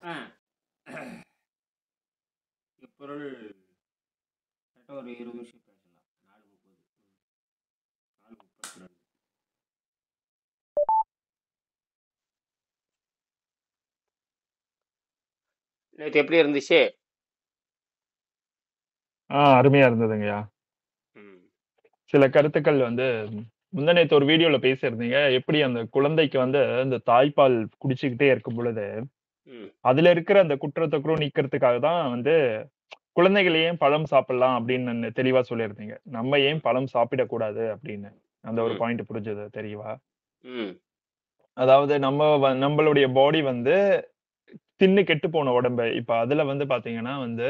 ஆ. எப்பொருள் கரெக்டா ஒரு 20 நிமிஷம் பேசலாம். 4:30. 4:32. நேத்து எப்படி இருந்துச்சு? அருமையா இருந்ததுங்கய்யா. ம். சில கருத்துக்கள் வந்து முந்தா நேத்து ஒரு வீடியோல பேசியிருந்தீங்க. எப்படி அந்த குழந்தைக்கு வந்து அந்த தாய்ப்பால் குடிச்சுக்கிட்டே இருக்கும் பொழுது, ம். அதுல இருக்கிற அந்த குற்றத்த நீக்கிறதுக்காக தான் வந்து குழந்தைகள் ஏன் பழம் சாப்பிடலாம் அப்படின்னு தெளிவா சொல்லியிருந்தீங்க. நம்ம ஏன் பழம் சாப்பிடக்கூடாது அப்படின்னு. அந்த ஒரு ம். பாயிண்ட் புரிஞ்சது தெளிவா. ம். அதாவது நம்மளுடைய பாடி வந்து தின்னு கெட்டு போன உடம்பு. இப்ப அதுல வந்து பாத்தீங்கன்னா வந்து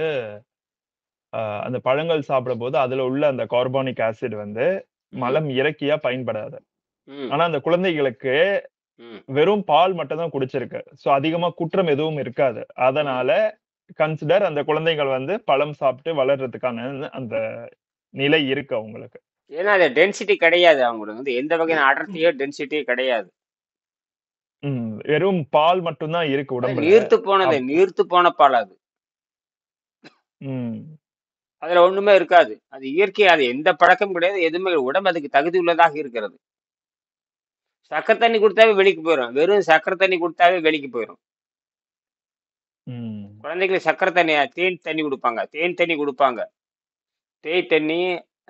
அந்த பழங்கள் சாப்பிடும்போது அதுல உள்ள அந்த கார்பானிக் ஆசிட் வந்து ம். மலம் இறக்கியா பயன்படாது. ம். ஆனா அந்த குழந்தைகளுக்கு ம். வெறும் பால் மட்டும் தான் குடிச்சிருக்கு. சோ அதிகமா குற்றம் எதுவும் இருக்காது. ம். அதனால கன்சிடர் அந்த குழந்தைகள் வந்து பழம் சாப்பிட்டு வளர்றதுக்கான அந்த நிலை இருக்கு அவங்களுக்கு. ஏன்னா அது டென்சிட்டி கிடையாது. அவங்களுக்கு வந்து எந்த வகையான அடர்த்தியோ டென்சிட்டியோ கிடையாது. வெறும் பால் மட்டும் தான் இருக்கு அது உடம்புல. நீர்த்து போனது. அப் நீர்த்து போன பால் அது. ம். அதுல ஒண்ணுமே இருக்காது. அது இயற்கை. அது எந்த பழக்கமும் கிடையாது. எதுவுமே கிடையாது. உடம்பு அதுக்கு தகுதி உள்ளதாக இருக்கிறது. சக்கரை தண்ணி குடுத்தாவே வெளிக்கு போயிரும். வெறும் சக்கரை தண்ணி குடுத்தாவே வெளிக்கு போயிரும். ம். குழந்தைகளுக்கு சக்கரை தண்ணி, தேன் தண்ணி குடுப்பாங்க. தேன் தண்ணி குடுப்பாங்க. தேய் தண்ணி,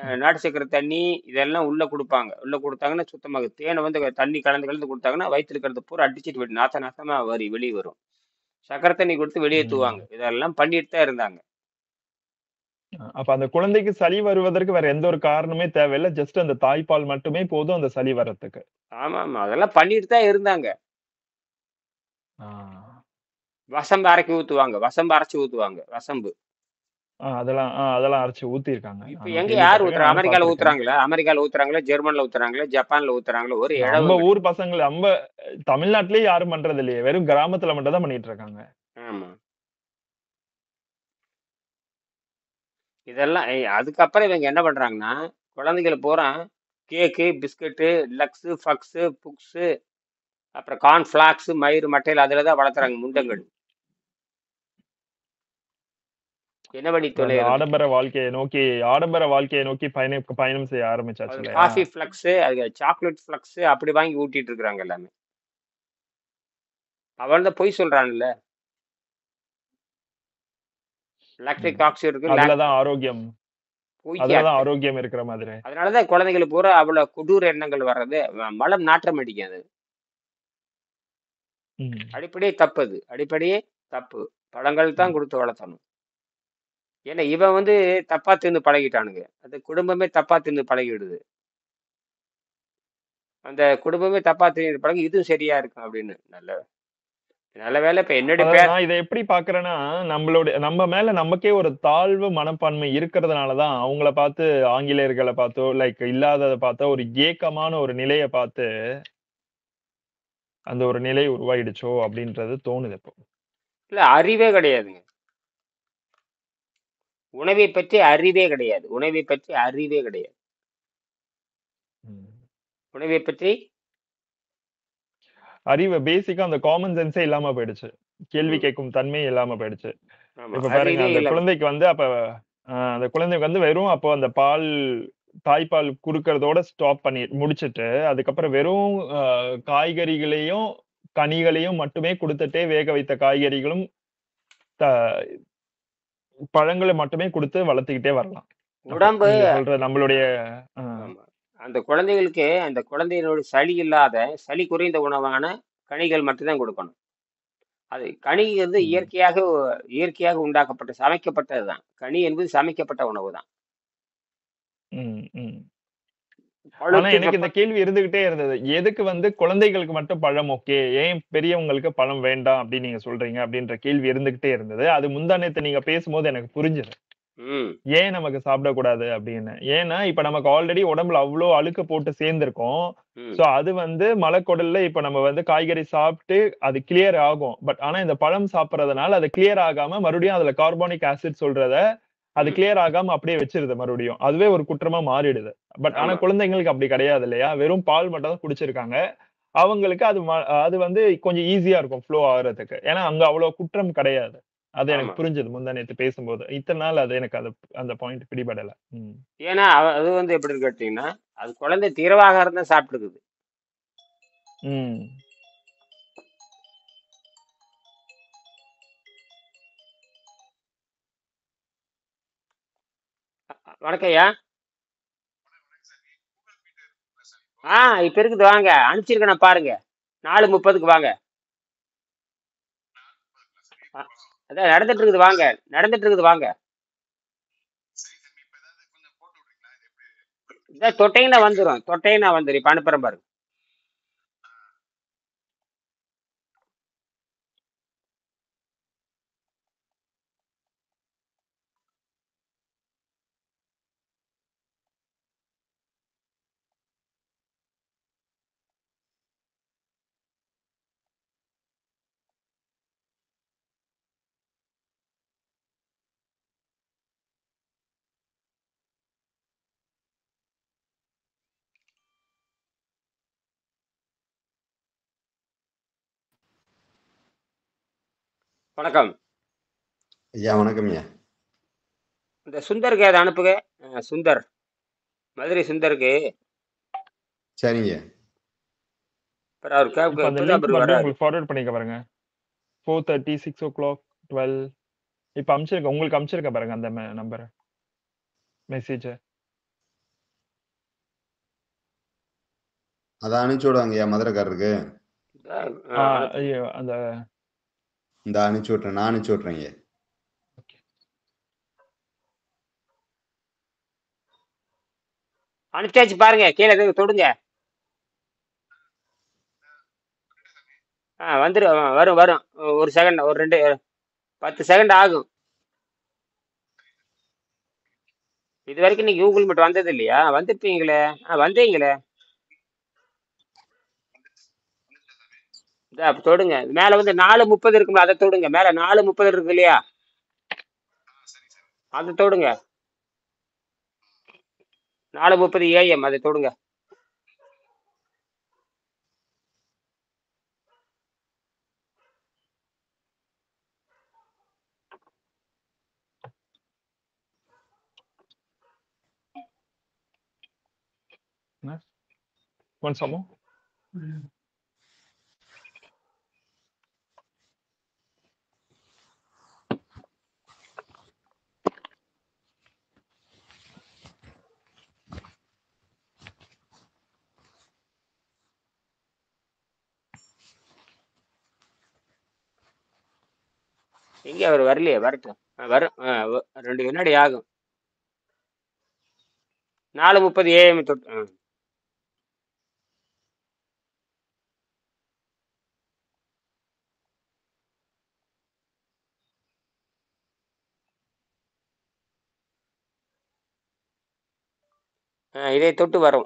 ம். நாட்டு சக்கரை தண்ணி இதெல்லாம் உள்ள குடுப்பாங்க. உள்ள குடுத்தாங்கன்னா சுத்தமாகும். தேனை வந்து தண்ணி கலந்து கலந்து குடுத்தாங்கன்னா வயித்துல இருக்கிறது பூரா அடிச்சிட்டு நாத்த நாத்தமா வெளிய வரும். சக்கரை தண்ணி குடுத்து வெளியேத்துவாங்க. ம். இதெல்லாம் பண்ணிட்டு தான் இருந்தாங்க. அப்ப அந்த குழந்தைக்கு சளி வருவதற்கு வேற எந்த ஒரு காரணமே தேவையில்ல. ஜஸ்ட் அந்த தாய்ப்பால் மட்டுமே போதும் அந்த சளி வர்றதுக்கு. ஆமாமா. அதெல்லாம் பண்ணிட்டு தான் இருந்தாங்க. ஆ. வசம்பு அரைக்கி ஊத்துவாங்க. வசம்பு அரைச்சு ஊத்துவாங்க. வசம்பு. அதெல்லாம் அரைச்சு ஊத்தியிருக்காங்க. இப்ப நானும் எங்க யார் கேள்விப்பட்டிருக்கேன். ஊத்துறா? நானும் அமெரிக்கால பார்த்திருக்கேன். ஊத்துறாங்களா? அமெரிக்கால ஊத்துறாங்களா? ஜெர்மன்ல ஊத்துறாங்களா? ஜப்பான்ல ஊத்துறாங்களா? ஒரு நம்ம இழவும் ஊர் கிடையாது. பசங்கள தமிழ்நாட்டிலேயே யாரும் பண்றது இல்லையே. வெறும் கிராமத்துல மட்டும் தான் பண்ணிட்டு இருக்காங்க. ஆமா. இதெல்லாம் அதுக்கப்புறம் இவங்க என்ன பண்றாங்கன்னா, குழந்தைகள பூரா கேக்கு, பிஸ்கட்டு, லக்ஸு, ஃபக்ஸு, புக்ஸு, அப்புறம் கார்ன் ஃபிளாக்ஸ், மயிறு மட்டையில அதுல தான் வளர்த்துறாங்க முண்டங்கள். என்ன பண்ணி அந்த தொலைகிறது? ஆடம்பர வாழ்க்கையை நோக்கி பயணம் செய்ய ஆரம்பிச்சாச்சு அது இல்லையா? காஃபி ஃபிளக்ஸு, அது சாக்லேட் ஃபிளக்ஸு அப்படி வாங்கி ஊட்டிட்டு இருக்காங்க எல்லாமே. அவன் தான் பொய் சொல்றான்ல. லாக்டிக் ம். ஆக்சைடு இருக்கு. அதுலதான் ஆரோக்கியம். அதுலதான் பொய்யாட்டு. ஆரோக்கியம் இருக்கிற மாதிரி. அதனாலதான் குழந்தைகளுக்கு பூரா அவ்வளவு கொடூர எண்ணங்கள் வர்றது. மலம் நாற்றம் அடிக்காது. ம். அடிப்படையே தப்பு அது. அடிப்படையே தப்பு. பழங்கள் தான் ம். கொடுத்து வளர்த்தணும். ஏன்னா இவன் வந்து தப்பா தின்னு பழகிட்டானுங்க. அது குடும்பமே தப்பா தின்னு பழகிடுது. அந்த குடும்பமே தப்பா தின்னு பழகி இதுவும் சரியா இருக்கும் அப்படின்னு. நல்ல நல்ல வேலை இப்ப என்னுடைய அதாவது பேர். நான் இதை எப்படி பார்க்கிறேன்னா, நம்ம மேல நமக்கே ஒரு தாழ்வு மனப்பான்மை இருக்கிறதுனால தான், அவங்கள பார்த்து ஆங்கிலேயர்கள பார்த்தோ, லைக் இல்லாதத பார்த்தோ, ஒரு ஏக்கமான ஒரு நிலைய பார்த்து, அந்த ஒரு நிலை உருவாயிடுச்சோ! அப்படின்றது தோணுது இப்போ. இல்ல அறிவே கிடையாதுங்க. உணவை பற்றி அறிவே கிடையாது. உணவை பற்றி அறிவே கிடையாது. ம். உணவை பற்றி அறிவு பேசிக்கா அந்த காமன் சென்ஸே இல்லாம போயிடுச்சு. கேள்வி ம், கேட்கும் தன்மையே இல்லாம போயிடுச்சு. ஆமா இப்ப பாருங்க, அறிவே அந்த இல்லை. குழந்தைக்கு வந்து அப்ப அந்த குழந்தைக்கு வந்து வெறும் அப்போ அந்த தாய்ப்பால் குடுக்கறதோட ஸ்டாப் பண்ணி முடிச்சுட்டு, அதுக்கப்புறம் வெறும் காய்கறிகளையும், கனிகளையும் மட்டுமே குடுத்துட்டே வேக வைத்த காய்கறிகளும், த பழங்கள மட்டுமே குடுத்து வளர்த்துக்கிட்டே வரலாம். அப்போ உடம்பு. நீங்க சொல்ற நம்மளுடைய அ ஆமா. அந்த குழந்தைகளுக்கு அந்த குழந்தையினோட சளி இல்லாத சளி குறைந்த உணவான கனிகள் மட்டும்தான் கொடுக்கணும். அது கனி வந்து ம். இயற்கையாக உண்டாக்கப்பட்ட சமைக்கப்பட்டதுதான். கனி என்பது சமைக்கப்பட்ட உணவு தான். ம். ம். ஆனா பழுத்து எனக்கு இந்த கேள்வி இருந்துகிட்டே இருந்தது. எதுக்கு வந்து குழந்தைகளுக்கு மட்டும் பழம் ஓகே. ஏன் பெரியவங்களுக்கு பழம் வேண்டாம் அப்படின்னு நீங்க சொல்றீங்க? அப்படின்ற கேள்வி இருந்துகிட்டே இருந்தது. அது முந்தா நேத்து நீங்க பேசும்போது எனக்கு புரிஞ்சது. ம். ஏன் நமக்கு சாப்பிடக்கூடாது அப்படின்னு. ஏன்னா, இப்ப நமக்கு ஆல்ரெடி உடம்புல அவ்ளோ அழுக்கு போட்டு சேர்ந்திருக்கோம். ம். சோ அது வந்து மலக்குடல்ல இப்ப நம்ம வந்து காய்கறி சாப்பிட்டு அது கிளியர் ஆகும். ஆனா இந்த பழம் சாப்பிடுறதுனால அது கிளியர் ஆகாம மறுபடியும் அதுல கார்பானிக் ஆசிட் சொல்றத அது ம். கிளியர் ஆகாம அப்படியே வச்சிருது மறுபடியும். அதுவே ஒரு குற்றமா மாறிடுது. ஆனா ஆமா. குழந்தைங்களுக்கு அப்படி கிடையாது இல்லையா? வெறும் பால் மட்டும் தான் குடிச்சிருக்காங்க. அவங்களுக்கு அது வந்து கொஞ்சம் ஈஸியா இருக்கும் ஃப்ளோ ஆகுறதுக்கு. ஏன்னா அங்க அவ்வளவு குற்றம் கிடையாது. அது எனக்கு ஆமா. புரிஞ்சது முந்தா நேத்து பேசும்போது. இத்தன நாள் அது எனக்கு அந்த பாயிண்ட் பிடிபடல. ம். ஏன்னா அது வந்து எப்படின்னு கேட்டீங்கன்னா, அது குழந்தை திரவாகாரம் தான் சாப்பிட்டுருக்குது. ம். வணக்கம் ஐயா. இப்ப இருக்குது வாங்க. அனுப்பிச்சிருக்கேன் நான் பாருங்க. 4:30க்கு வாங்க. அ அதான் நடந்துட்டு இருக்குது வாங்க. நடந்துட்டு இருக்குது வாங்க. இதான் தொட்டீங்கன்னா வந்துரும். தொட்டீங்கன்னா வந்துரும். இப்ப அனுப்புறேன் பாருங்க. வணக்கம். ஐயா வணக்கம் ஐயா. இந்த சுந்தருக்கு அதை அனுப்புங்க. சுந்தர். மதுரை சுந்தருக்கு. சரிங்க. அப்புறம் அவர் இப்ப அந்த இப்பதான் லிங்க் அவர் மறுபடியும் வராரு. உங்களுக்கு ஃபார்வர்ட் பண்ணிக்க பாருங்க. 4:30, 6:00, 12. இப்ப அனுப்பிச்சிருக்கேன். உங்களுக்கு அனுப்பிச்சிருக்கேன் பாருங்க அந்த நம்பர் மெசேஜ். அதை அனுப்பிச்சு விடுவாங்க ஐயா மதுரைக்காரருக்கு. ஐயோ அந்த இந்த அனுப்பிச்சு விட்றேன், நான் அனுப்பிச்சு விட்றேங்க. அனுப்பிச்சாச்சு பாருங்க. கீழே எதுவும் தொடுங்க. வந்துடும். வரும் வரும். ஒரு செகண்ட், ஒரு 10 செகண்ட் ஆகும். இது வரைக்கும் நீங்க கூகுள் மீட் வந்தது இல்லையா? வந்திருப்பீங்களே. வந்தீங்களே. அப்ப தொடுங்க. மேல வந்து 4:30 இருக்கும்ல, அதை தொடுங்க. மேல 4:30 இருக்கு இல்லையா? அதை தொடுங்க. 4:30 AM அதை தொடுங்க. once more. எங்க அவர் வரலையே? வரட்டும். வரும். 2 வினாடி ஆகும். 4:30 AM தொட்டு. இதை தொட்டு வரும்.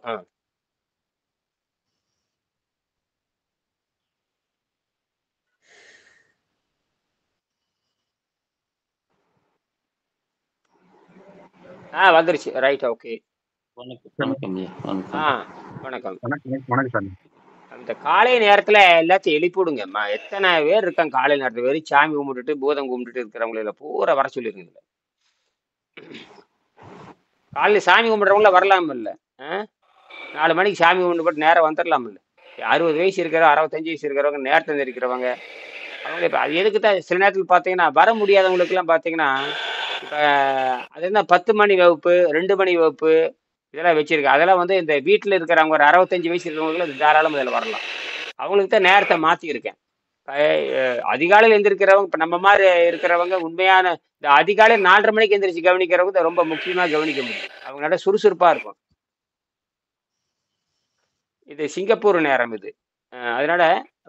வந்துருச்சு. ரைட். ஓகே. வணக்கம் ஐயா. வணக்கம். வணக்கம் சாமி. அந்த காலை நேரத்துல எல்லாத்தையும் எழுப்பி விடுங்க. எத்தனை பேர் இருக்காங்க காலை நேரத்துல? வெறும் சாமி கும்பிட்டுட்டு பூதம் கும்பிட்டுட்டு இருக்கிறவங்கள பூரா வர சொல்லிருங்க. இதுல காலையில சாமி கும்பிடுறவங்கள வரலாம் இல்ல? 4 மணிக்கு சாமி கும்பிட்டு போட்டு நேரம் வந்துடலாம் இல்ல? 60 வயசு இருக்கிறவங்க, 65 வயசு இருக்கிறவங்க, நேரத்தை இருக்கிறவங்க, அவங்க இப்ப அது எதுக்கு தான் சில நேரத்தில் பார்த்தீங்கன்னா வர முடியாதவங்களுக்கு எல்லாம் பார்த்தீங்கன்னா, இப்ப அது என்ன 10 மணி வகுப்பு, 2 மணி வகுப்பு இதெல்லாம் வச்சிருக்கு. அதெல்லாம் வந்து இந்த வீட்டில் இருக்கிறவங்க ஒரு 65 வயசு இருக்கிறவங்களுக்கு அது தாராளமாக இதில் வரலாம். அவங்களுக்கு தான் நேரத்தை மாற்றி இருக்கேன். அதிகாலையில் எந்திருக்கிறவங்க இப்போ நம்ம மாதிரி இருக்கிறவங்க உண்மையான இந்த அதிகாலையில் 4:30 மணிக்கு எந்திரிச்சு கவனிக்கிறவங்க தான் ரொம்ப முக்கியமாக கவனிக்க முடியும். அவங்களோட சுறுசுறுப்பாக இருக்கும். இது சிங்கப்பூர் நேரம் இது. அதனால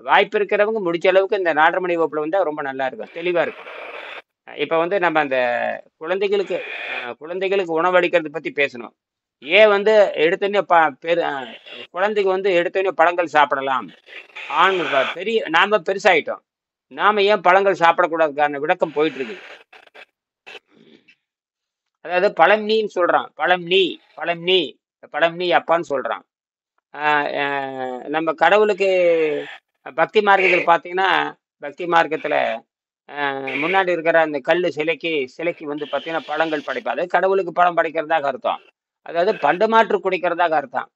வாய்ப்பு இருக்கிறவங்க முடிச்ச அளவுக்கு இந்த 4:30 மணி வகுப்புல வந்தால் ரொம்ப நல்லா இருக்கும், தெளிவாக இருக்கும். இப்போ வந்து நம்ம அந்த குழந்தைகளுக்கு உணவளிக்கிறது பற்றி பேசணும். ஏன் வந்து எடுத்தோடனே குழந்தைக்கு வந்து எடுத்தோடனே பழங்கள் சாப்பிடலாம். நாம பெருசாயிட்டோம். நாம ஏன் பழங்கள் சாப்பிடக்கூடாதுக்கான விளக்கம் போயிட்டு இருக்கு. அதாவது பழம் நீன்னு சொல்றான். பழம் நீ அப்பான்னு சொல்றான். நம்ம கடவுளுக்கு பக்தி மார்க்கத்தில் பார்த்தீங்கன்னா, பக்தி மார்க்கத்தில் முன்னாடி இருக்கிற அந்த சிலைக்கு வந்து பார்த்தீங்கன்னா பழங்கள் படைப்பா. அதாவது கடவுளுக்கு பழம் படைக்கிறதாக அர்த்தம். அதாவது பண்டமாற்று குடிக்கிறதாக அர்த்தம்.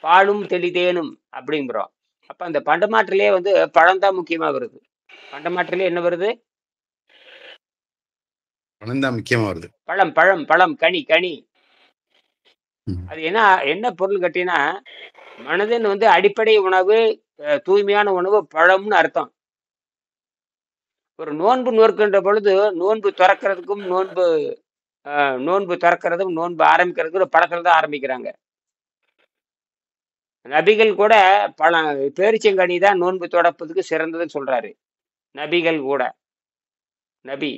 பாலும் தெளிதேனும் அப்படிங்கிறோம். அப்ப அந்த பண்டமாற்றிலே வந்து பழம் தான் முக்கியமா வருது. பண்டமாற்றிலே என்ன வருது? பழம் தான் முக்கியமா வருது. பழம் பழம் பழம் கனி கனி. அது என்ன பொருள் கேட்டீங்கன்னா, மனதின் வந்து அடிப்படை உணவு, தூய்மையான உணவு பழம்னு அர்த்தம். ஒரு நோன்பு நோக்கின்ற பொழுது நோன்பு திறக்கிறதுக்கும் நோன்பு திறக்கிறதும் நோன்பு ஆரம்பிக்கிறதுக்கும் ஒரு பழத்தில் தான் ஆரம்பிக்கிறாங்க. நபிகள் கூட பேரிச்சங்கனி தான் நோன்பு தொடப்பதுக்கு சிறந்ததுன்னு சொல்றாரு. நபிகள் கூட நபி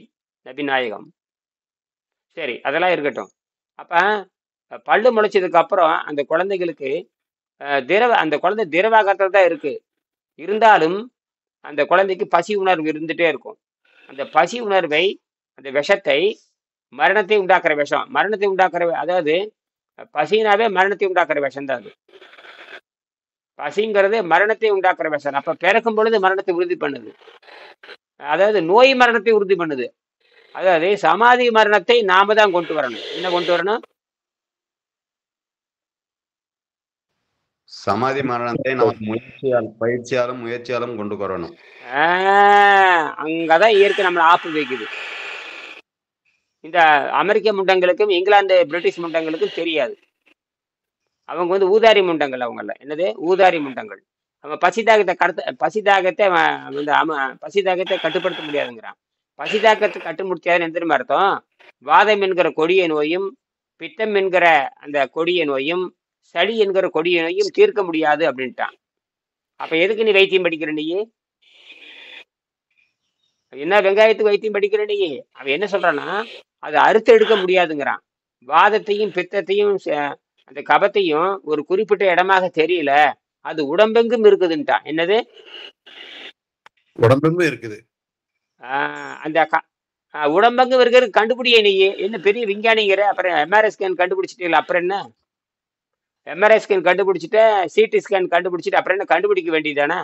நாயகம். சரி, அதெல்லாம் இருக்கட்டும். அப்ப பல்லு முளைச்சதுக்கு அப்புறம் அந்த குழந்தைகளுக்கு அந்த குழந்தை திரவாகத்தில் தான் இருக்கு. இருந்தாலும் அந்த குழந்தைக்கு பசி உணர்வு இருந்துட்டே இருக்கும். அந்த பசி உணர்வை, அந்த விஷத்தை, மரணத்தை உண்டாக்குற விஷம், அதாவது பசினாவே மரணத்தை உண்டாக்குற விஷம் தான் அது. பசிங்கிறது மரணத்தை உண்டாக்குற விஷம். அப்ப பிறக்கும் பொழுது மரணத்தை உறுதி பண்ணுது. அதாவது நோய் மரணத்தை உறுதி பண்ணுது. அதாவது சமாதி மரணத்தை நாம தான் கொண்டு வரணும். என்ன கொண்டு வரணும்? சமாதி மரணத்தை நம்ம பயிற்சியாலும் முயற்சியாலும் கொண்டு வரணும். அங்கதான் இயற்கை நம்மளை ஆப்பு வைக்குது. இந்த அமெரிக்க முண்டங்களுக்கும் இங்கிலாந்து பிரிட்டிஷ் முண்டங்களுக்கும் தெரியாது. அவங்க வந்து ஊதாரி முண்டங்கள். அவங்கள என்னது ஊதாரி முண்டங்கள். அவன் பசிதாகத்தை கட்டுப்படுத்த முடியாதுங்கிறான். பசிதாகத்தை கட்டுப்படுத்தாதுன்னு எந்த அர்த்தம்? வாதம் என்கிற கொடிய நோயும், பித்தம் என்கிற அந்த கொடிய நோயும், சளி என்கிற கொடிய நோயும் தீர்க்க முடியாது அப்படின்ட்டான். அப்ப எதுக்கு நீ வைத்தியம் படிக்கிற? நீ என்ன வெங்காயத்துக்கு வைத்தியம் படிக்கிற? நீ அவன் என்ன சொல்றான்னா, அதை அறுத்து எடுக்க முடியாதுங்கிறான். வாதத்தையும் பித்தத்தையும் அந்த கபத்தையும் ஒரு குறிப்பிட்ட இடமாக தெரியல, அது உடம்பெங்கும் இருக்குதுன்ட்டான். என்னது? உடம்பெங்கும் இருக்குது. அந்த உடம்பெங்கும் இருக்கிறது கண்டுபிடிய நீ என்ன பெரிய விஞ்ஞானிங்கிற? அப்புறம் எம்ஆர்ஐ ஸ்கேன் கண்டுபிடிச்சிட்டீங்களா? அப்புறம் என்ன? எம்ஆர்ஐ ஸ்கேன் கண்டுபிடிச்சிட்ட, சிடி ஸ்கேன் கண்டுபிடிச்சிட்டு அப்புறம் என்ன கண்டுபிடிக்க வேண்டியதானே?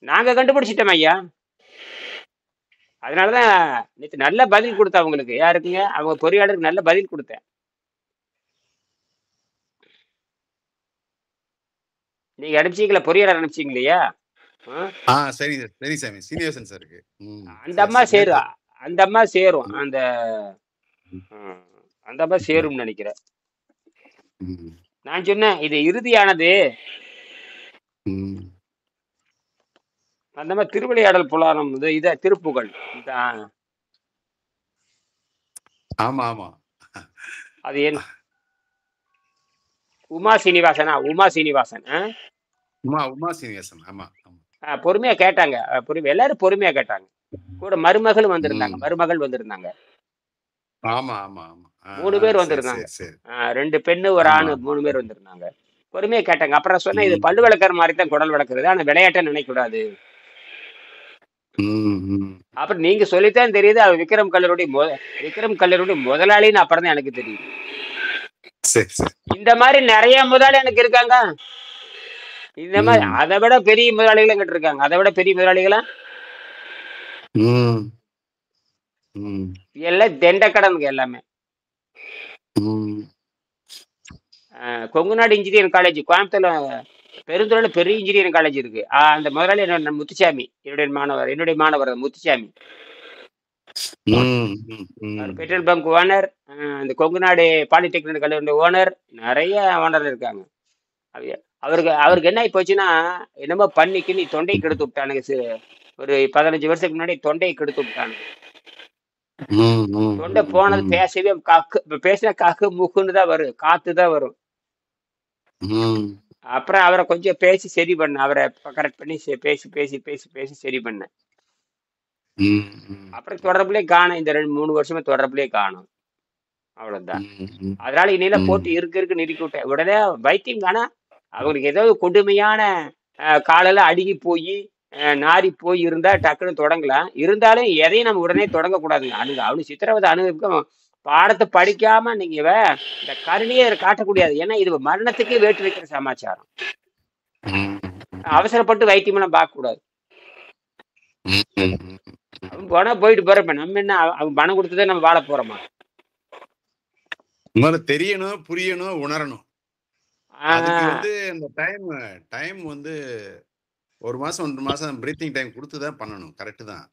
நாங்க கண்டுபிடிச்சிட்டோம் ஐயா. அதனாலதான் நேற்று நல்ல பதில் கொடுத்தேன் அவங்களுக்கு. யாருக்குங்க? அவங்க பொறியாளருக்கு நல்ல பதில் கொடுத்தேன். நீங்க அனுப்பிச்சீங்களா? பொறியாளர் அனுப்பிச்சீங்களையா? சரி சரி சாமி, சீனியர்சன் சாருக்கு. அந்த அம்மா சேரும். அந்த அம்மா சேரும்னு நினைக்கிறேன். நான் சொன்னேன் இது இறுதியானது. அந்த மாதிரி திருவிளையாடல் புராணம் இத திருப்புகழ். ஆமா ஆமா, அது என்ன? உமா சீனிவாசன். உமா சீனிவாசன். ஆமா. பொறுமையா கேட்டாங்க. எல்லாரும் பொறுமையா கேட்டாங்க. கூட மருமகள் வந்திருந்தாங்க. ஆமா ஆமா ஆமா, 3 பேர் வந்திருந்தாங்க. 2 பெண்ணு ஒரு ஆணு, 3 பேர் வந்திருந்தாங்க. பொறுமையா கேட்டாங்க. அப்புறம் சொன்னா இது பல்லு விளக்குற மாதிரி தான் குடல் விளக்குறது, ஆனா விளையாட்ட நினைக்க கூடாது. அப்புறம் நீங்க சொல்லித்தான் தெரியுது அவர் விக்ரம் கல்லூரி முதலாளின்னு அப்புறம் தான் எனக்கு தெரியுது. இந்த மாதிரி நிறைய முதலாளி எனக்கு இருக்காங்க. இந்த மாதிரி அதை விட பெரிய முதலாளிகள் எங்கிட்ட இருக்காங்க. அதை விட பெரிய முதலாளிகளா எல்லாம் தெண்டக்கடனுங்க எல்லாமே. கொங்குநாடு இன்ஜினியரிங் காலேஜ் கோயம்புத்தூர்ல பெருந்துறையில பெரிய இன்ஜினியரிங் காலேஜ் இருக்கு. அந்த முதலாளி முத்துசாமி, என்னுடைய மாணவர் முத்துசாமி. பெட்ரோல் பங்க் ஓனர், இந்த கொங்குநாடு பாலிடெக்னிக் கல்லூரி ஓனர், நிறைய ஓனர் இருக்காங்க. அவருக்கு என்ன ஆகி போச்சுன்னா, என்னமோ பண்ணிக்கு நீ தொண்டை கெடுத்து விட்டானுங்க. ஒரு 15 வருஷத்துக்கு முன்னாடி தொண்டையை கெடுத்து விட்டானுங்க. தொண்டை போனது பேசவே பேசினா காக்கு மூக்குன்னு தான் வரும், காத்து தான் வரும். அப்புறம் அவரை கொஞ்சம் பேசி சரி பண்ண, அவரை கரெக்ட் பண்ணி பேசி பேசி பேசி பேசி சரி பண்ண. அப்புறம் தொடர்புலேயே காணும். இந்த 2-3 வருஷமா தொடர்புலேயே காணும். அவ்வளவுதான். அதனால இனியில போட்டு இருக்கு நிறுக்கி விட்டேன். உடனே வைத்தியம் காணா. அவங்களுக்கு ஏதாவது கொடுமையான காலையில அடுகி போய் நாரி போய் இருந்தா டக்குன்னு தொடங்கலாம். இருந்தாலும் எதையும் நம்ம உடனே தொடங்க கூடாதுங்க. அவனு சித்திரவதை அனுபவிக்க பாடத்தை படிக்காம நீங்க இந்த கருணையை காட்டக்கூடாது. ஏன்னா இது மரணத்துக்கே வேட்டு வைக்கிற சமாச்சாரம். அவசரப்பட்டு வைத்தியமெல்லாம் பார்க்க கூடாது. அவன் போனா போயிட்டு போறப்ப நம்ம என்ன அவன் பணம் கொடுத்ததே நம்ம வாழ போறோமா? தெரியணும், புரியணும், உணரணும். அந்த டைம் 1 மாசம் 1 மாசம் பிரீத்திங் டைம் கொடுத்துதான் பண்ணணும். கரெக்ட் தான்.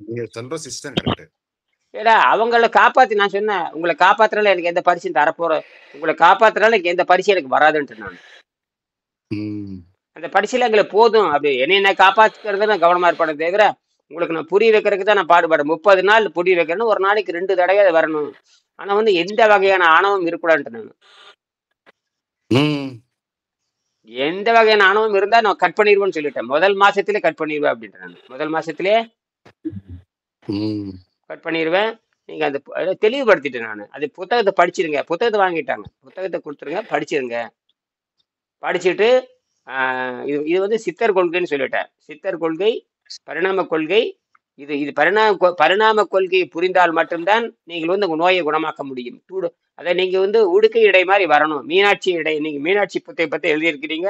நீங்க சொல்ற சிஸ்டம் கரெக்ட். ஏடா அவங்கள காப்பாத்தி நான் சொன்னேன், உங்களை காப்பாத்துறதுல எனக்கு எந்த பரிசையும் தரப்போற, உங்களை காப்பாத்துறதுல எனக்கு எந்த பரிசு எனக்கு வராதுன்ட்டு நான். அந்த பரிசையில எங்களுக்கு போதும். அப்படி என்ன காப்பாத்துக்கிறது நான் கவனமா இருப்பேன் தவிர உங்களுக்கு நான் புரிய வைக்கிறதுக்கு தான் நான் பாடுபடுறேன். 30 நாள் புரிய வைக்கிறேன்னு ஒரு நாளைக்கு 2 தடவை அது வரணும். ஆனா எந்த வகையான ஆணவம் இருக்கக்கூடாதுன்ட்டு நான். எந்த வகையான ஆணவம் இருந்தா நான் கட் பண்ணிடுவேன்னு சொல்லிட்டேன். முதல் மாசத்திலே கட் பண்ணிடுவேன் அப்படின்ட்டு நான். முதல் மாசத்திலே கட் பண்ணிடுவேன். நீங்க அந்த தெளிவுபடுத்திட்டேன் நான். அது புத்தகத்தை படிச்சிருங்க. புத்தகத்தை வாங்கிட்டாங்க, புத்தகத்தை கொடுத்துருங்க, படிச்சிருங்க. படிச்சுட்டு இது சித்தர் கொள்கைன்னு சொல்லிட்டேன். சித்தர் கொள்கை, பரிணாம கொள்கை. இது பரிணாம கொள்கையை புரிந்தால் மட்டும்தான் நீங்கள் உங்க நோயை குணமாக்க முடியும். அதை நீங்க உடுக்கை இடை மாதிரி வரணும். மீனாட்சி இடை, நீங்க மீனாட்சி புத்தகத்தை எழுதியிருக்கிறீங்க,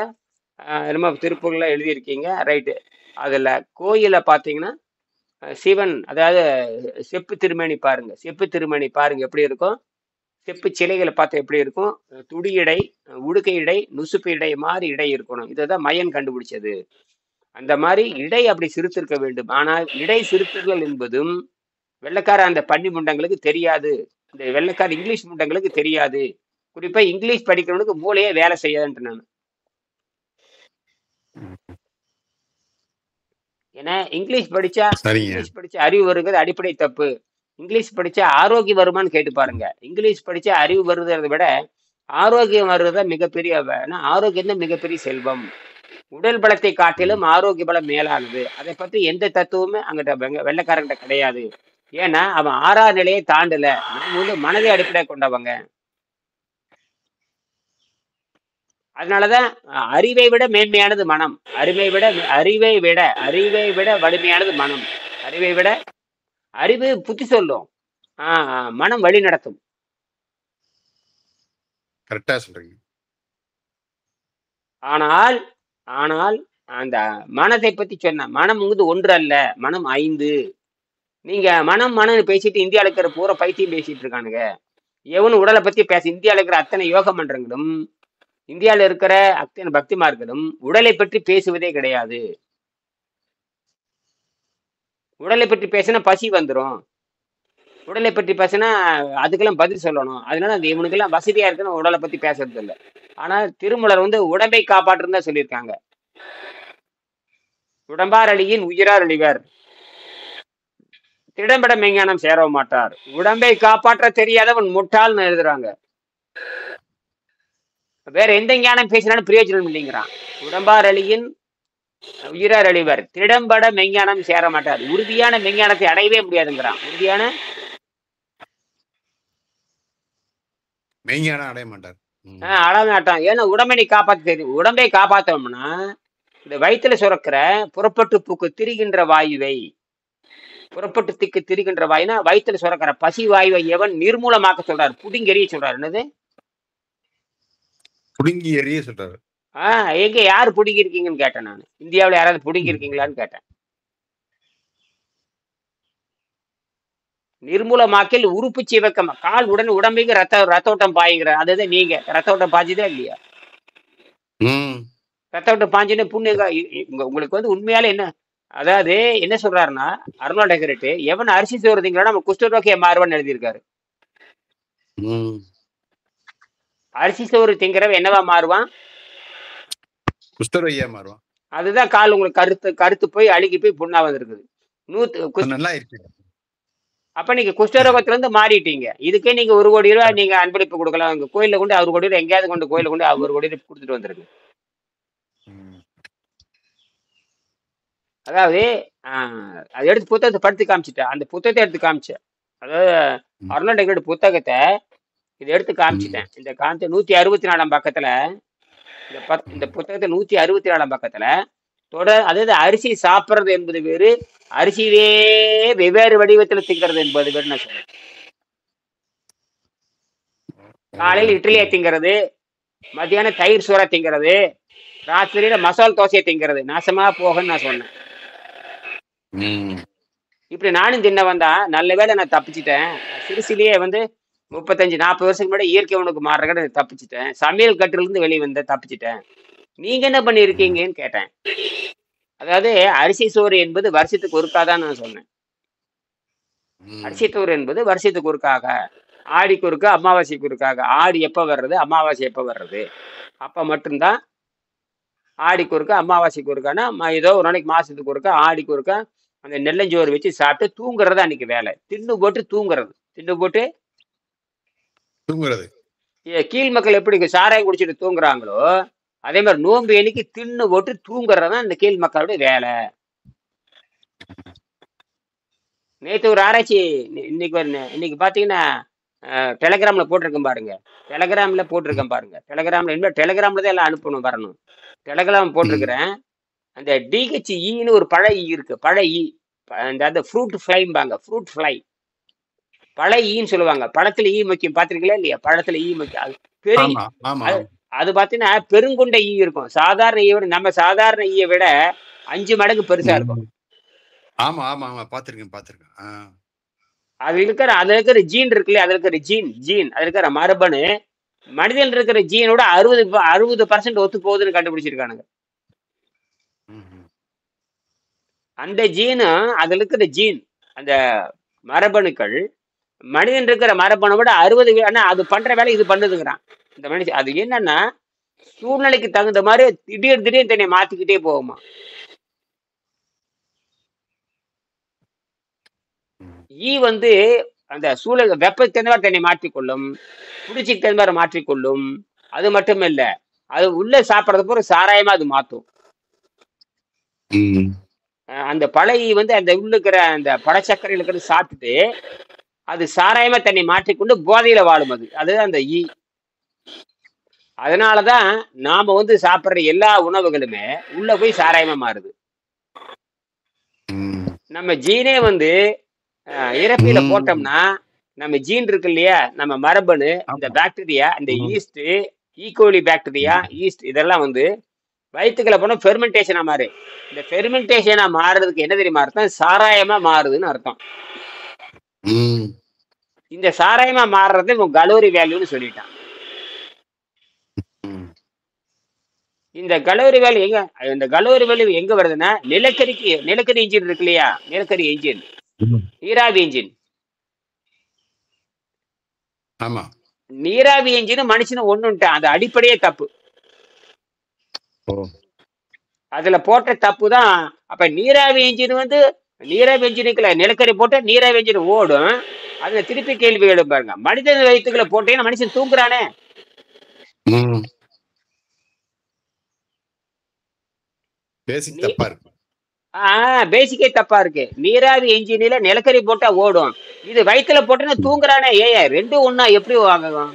ரொம்ப திருப்பூர்ல எழுதியிருக்கீங்க, ரைட்டு. அதுல கோயில பாத்தீங்கன்னா சிவன், அதாவது செப்பு திருமணி பாருங்க, செப்பு திருமணி பாருங்க எப்படி இருக்கும். செப்பு சிலைகளை பார்த்தா எப்படி இருக்கும். துடி இடை, உடுக்கை இடை, நுசுப்பு இடை மாதிரி இடை இருக்கணும். இதைதான் மயன் கண்டுபிடிச்சது. அந்த மாதிரி இடை அப்படி சிறுத்திருக்க வேண்டும். ஆனால் இடை சிறுத்தர்கள் என்பதும் வெள்ளைக்கார அந்த பன்னி முண்டங்களுக்கு தெரியாது. இந்த வெள்ளைக்கார இங்கிலீஷ் முண்டங்களுக்கு தெரியாது. குறிப்பா இங்கிலீஷ் படிக்கிறவனுக்கு மூளையே வேலை செய்யாதுன்ட்டு நான். ஏன்னா இங்கிலீஷ் படிச்சா அறிவு வருகிறது அடிப்படை தப்பு. இங்கிலீஷ் படிச்சா ஆரோக்கியம் வருமானு கேட்டு பாருங்க. இங்கிலீஷ் படிச்சா அறிவு வருகிறத விட ஆரோக்கியம் வருவத மிகப்பெரிய, ஆரோக்கியம் தான் மிகப்பெரிய செல்வம். உடல் பலத்தை காட்டிலும் ஆரோக்கிய பலம் மேலானது. அதை பற்றி எந்த தத்துவமே அங்கிட்ட வெள்ளைக்காரங்கிட்ட கிடையாது. ஏன்னா அவன் 6ஆம் நிலையை தாண்டல. மனதை அடிப்படை கொண்டவங்க. அதனாலதான் அறிவை விட மேன்மையானது மனம். அறிவை விட வலிமையானது மனம். அறிவு புத்தி சொல்லும், மனம் வழி நடத்தும். கரெக்டா சொல்றீங்க. ஆனால் அந்த மனத்தை பத்தி சொன்ன மனம் ஒன்று அல்ல, மனம் 5. நீங்க மனம் பேசிட்டு இந்தியாவில் இருக்கிற பூரா பைத்தியம் பேசிட்டு இருக்கானுங்க. எவனும் உடலை பத்தி பேச, இந்தியாவில் இருக்கிற அத்தனை யோக மன்றங்களும் இந்தியாவில் இருக்கிற அத்தனை பக்திமார்களும் உடலை பற்றி பேசுவதே கிடையாது. உடலை பற்றி பேசினா பசி வந்துடும். உடலை பற்றி பேசினா அதுக்கெல்லாம் பதில் சொல்லணும். அதனால அந்த இவனுக்கெல்லாம் வசதியா இருக்குன்னு உடலை பத்தி பேசுறது இல்லை. ஆனால் திருமலர் உடம்பை காப்பாற்றுன்னு தான் சொல்லியிருக்காங்க. உடம்பார் அழியின் உயிரார் அழிவர், திடம்பட மெஞ்ஞானம் சேர மாட்டார். உடம்பை காப்பாற்ற தெரியாதவன் முட்டாள்னு எழுதுறாங்க. வேற எந்த ஞானம் பேசினாலும் பிரயோஜனம் இல்லைங்கிறான். உடம்பார் அழியின் உயிரார் அழிவர், திடம்பட மெஞ்ஞானம் சேர மாட்டார். உறுதியான மெஞ்ஞானத்தை அடையவே முடியாதுங்கிறான். உறுதியான மெய்ஞானம் அடைய மாட்டார், அடைய மாட்டான். ஏன்னா உடம்பை நீ காப்பாற்ற தெரியும். உடம்பை காப்பாற்றோம்னா இந்த வயிற்றுல சுரக்கிற புறப்பட்டு பூக்கு திரிகின்ற வாயுவை, புறப்பட்டு திக்கு திரிகின்ற வாயுனா வயிற்றுல சுரக்கிற பசி வாயுவை எவன் நிர்மூலமாக்க சொல்றாரு, புடுங்கி எறிய சொல்றாரு. என்னது புடுங்கி எறிய சொல்றாரு? எங்க யாரு புடுங்கி இருக்கீங்கன்னு கேட்டேன் நான். இந்தியாவில் யாராவது புடுங்கி இருக்கீங்களான்னு கேட்டேன். நிர்மூலமாக்கல் உறுப்பு சிவக்கம், கால் உடனே உடம்புக்கு ரத்த ஓட்டம் பாயுங்கிற. அதுதான் நீங்க ரத்த ஓட்டம் பாஞ்சுதா இல்லையா? ரத்த ஓட்டம் பாஞ்சுன்னு புண்ணு உங்களுக்கு உண்மையால என்ன, அதாவது என்ன சொல்றாருன்னா அருணா டெகரேட், எவன் அரிசி சோறுதிங்களா நம்ம குஷ்டரோகிய மாறுவான்னு எழுதியிருக்காரு. அரிசி சோறு திங்கிறவன் என்னவா மாறுவான்? குஷ்டரோகியா மாறுவான். அதுதான் கால் உங்களுக்கு கருத்து போய் அழுகி போய் புண்ணா வந்திருக்குது. நல்லா இருக்கு. அப்ப நீங்க குஷ்டரோகத்துல இருந்து மாறிட்டீங்க. இதுக்கே நீங்க 1 கோடி ரூபாய் நீங்க அன்பளிப்பு கொடுக்கலாம். உங்க கோயில கொண்டு 1 கோடி ரூபாய் எங்கேயாவது கொண்டு கோயில கொண்டு 1 கோடி ரூபாய் கொடுத்துட்டு வந்துருக்கு. அதாவது அதை எடுத்து புத்தகத்தை படுத்து காமிச்சிட்டேன். அந்த புத்தகத்தை எடுத்து காமிச்சேன். அதாவது அருணா டெகரேட் புத்தகத்தை இதை எடுத்து காமிச்சிட்டேன். இந்த காமிச்ச 164ஆம் பக்கத்துல, இந்த புத்தகத்தை 164ஆம் பக்கத்துல அதாவது அரிசி சாப்பிட்றது என்பது வேறு, அரிசியே வெவ்வேறு வடிவத்தில் திங்கிறது என்பது வேறு நான் சொல்றேன். காலையில் இட்லியை திங்கிறது, மத்தியானம் தயிர் சோறை திங்கிறது, ராத்திரியில மசால் தோசையை திங்கிறது. நாசமா போகன்னு நான் சொன்னேன். ம். இப்படி நானும் தின்ன வந்தா நல்ல வேளை நான் தப்பிச்சிட்டேன். சிறுசிலேயே வந்து 35-40 வருஷத்துக்கு முன்னாடி இயற்கை உணவுக்கு மாறுறத தப்பிச்சிட்டேன். சமையல் கட்டுலேருந்து வெளியே வந்த தப்பிச்சிட்டேன். நீங்க என்ன பண்ணியிருக்கீங்கன்னு கேட்டேன். அதாவது அரிசி சோறு என்பது வருஷத்துக்கு ஒருக்காதான் நான் சொன்னேன். ம். அரிசி சோறு என்பது வருஷத்துக்கு ஒருக்காக, ஆடிக்கு ஒருக்கா, அமாவாசைக்கு ஒருக்காக. ஆடி எப்போ வர்றது, அமாவாசை எப்போ வர்றது, அப்போ மட்டும்தான் ஆடிக்கு ஒருக்கா, அமாவாசைக்கு ஒருக்கானா ஏதோ ஒரு நாளைக்கு மாசத்துக்கு ஒருக்கா, ஆடிக்கு ஒருக்கா அந்த நெல்லஞ்சோறு வச்சு சாப்பிட்டு தூங்குறது அன்னைக்கு வேலை. தின்னு போட்டு தூங்குறது, தின்னு போட்டு தூங்குறது. கீழ் மக்கள் எப்படி சாராயம் குடிச்சிட்டு தூங்குறாங்களோ அதே மாதிரி நோன்பு அன்னைக்கு தின்னு போட்டு தூங்குறது தான் இந்த கீழ் மக்களுடைய வேலை. நேற்று ஒரு ஆராய்ச்சி இன்னைக்கு பாத்தீங்கன்னா டெலகிராம்ல போட்டிருக்கேன் பாருங்க. டெலகிராம்ல தான் எல்லாம் அனுப்பணும் வரணும். டெலகிராம் போட்டிருக்கிறேன். அந்த டிஹெச்இன்னு ஒரு பழ ஈ இருக்கு. பழ ஈ அந்த ஃப்ரூட் ஃப்ளைம்பாங்க. ஃப்ரூட் ஃப்ளை பழ ஈன்னு சொல்லுவாங்க. பழத்துல ஈ முக்கியம் பார்த்திருக்கீங்களா இல்லையா? பழத்துல ஈ முக்கியம். அது பெரிய ஆமா ஆமா அது பார்த்தீங்கன்னா பெருங்குண்ட ஈ இருக்கும். சாதாரண ஈயோட நம்ம சாதாரண ஈயை விட 5 மடங்கு பெருசா இருக்கும். ஆமா ஆமா ஆமா பாத்திருக்கேன். அதுல இருக்கிற ஜீன் இருக்குல்ல, அதுல இருக்கிற ஜீன் அதுல இருக்கிற மரபணு மனிதன் இருக்கிற ஜீனோட 60% ஒத்து போகுதுன்னு கண்டுபிடிச்சிருக்கானுங்க. அந்த அதுல இருக்கிற ஜீன் அந்த மரபணுக்கள் மனிதன் இருக்கிற மரபணு விட 60 ஆனா அது பண்ற வேலை இது பண்ணுதுங்கிறான் இந்த மனுஷன். அது என்னன்னா சூழ்நிலைக்கு தகுந்த மாதிரி திடீர்னு தன்னை மாத்திக்கிட்டே போகுமா. ஈ வந்து அந்த சூழல் வெப்பத்துக்கு தகுந்த மாதிரி தன்னை மாற்றிக்கொள்ளும், குடிச்சிக்கு தகுந்த மாதிரி மாற்றிக்கொள்ளும். அது மட்டும் இல்ல, அது உள்ள சாப்பிட்றது போற சாராயமா அது மாத்தும். அந்த பழ ஈ வந்து அந்த உள்ளுக்கிற அந்த பழச்சக்கரை இருக்கிறது சாப்பிட்டுட்டு அது சாராயமா தன்னை மாற்றிக்கொண்டு போதையில வாழும். அது அந்த ஈ. அதனாலதான் நாம வந்து சாப்பிட்ற எல்லா உணவுகளுமே உள்ள போய் சாராயமா மாறுது. நம்ம ஜீனே வந்து இறப்பில போட்டோம்னா நம்ம ஜீன் இருக்கு இல்லையா, நம்ம மரபணு, இந்த பாக்டீரியா, இந்த ஈஸ்ட், ஈகோலி பாக்டீரியா, ஈஸ்ட் இதெல்லாம் வந்து வயிற்றுக்குள்ள போனா ஃபெர்மெண்டேஷனா மாறு. இந்த ஃபெர்மெண்டேஷனா மாறுறதுக்கு என்ன தெரியுமா அர்த்தம்? சாராயமா மாறுதுன்னு அர்த்தம். இந்த சாராயமா மாறுறது இவன் கலோரி வேல்யூன்னு சொல்லிட்டான். இந்த கலோரி வேல்யூ எங்க வருதுன்னா நிலக்கரி இன்ஜின் இருக்கு இல்லையா, நிலக்கரி இன்ஜின், நீராவி இன்ஜின். ஆமா, நீராவி இன்ஜின் மனுஷனும் ஒண்ணுட்டான். அது அடிப்படையே தப்பு. அதுல போட்ட தப்பு தான். அப்ப நீராவி இன்ஜின் வந்து நீராவி இன்ஜினுக்குல நிலக்கரி போட்ட நீராவி இன்ஜின் ஓடும். அதுல திருப்பி கேள்வி எழும் பாருங்க. மனிதன் வயிற்றுக்குள்ள போட்டேன்னா மனுஷன் தூங்குறானே. பேசிக்கே தப்பா இருக்கு. நீராவி என்ஜினில நிலக்கரி போட்டா ஓடும், இது வயிற்றுல போட்டோன்னா தூங்குறானே. ரெண்டும் ஒண்ணா எப்படி ஆகும்?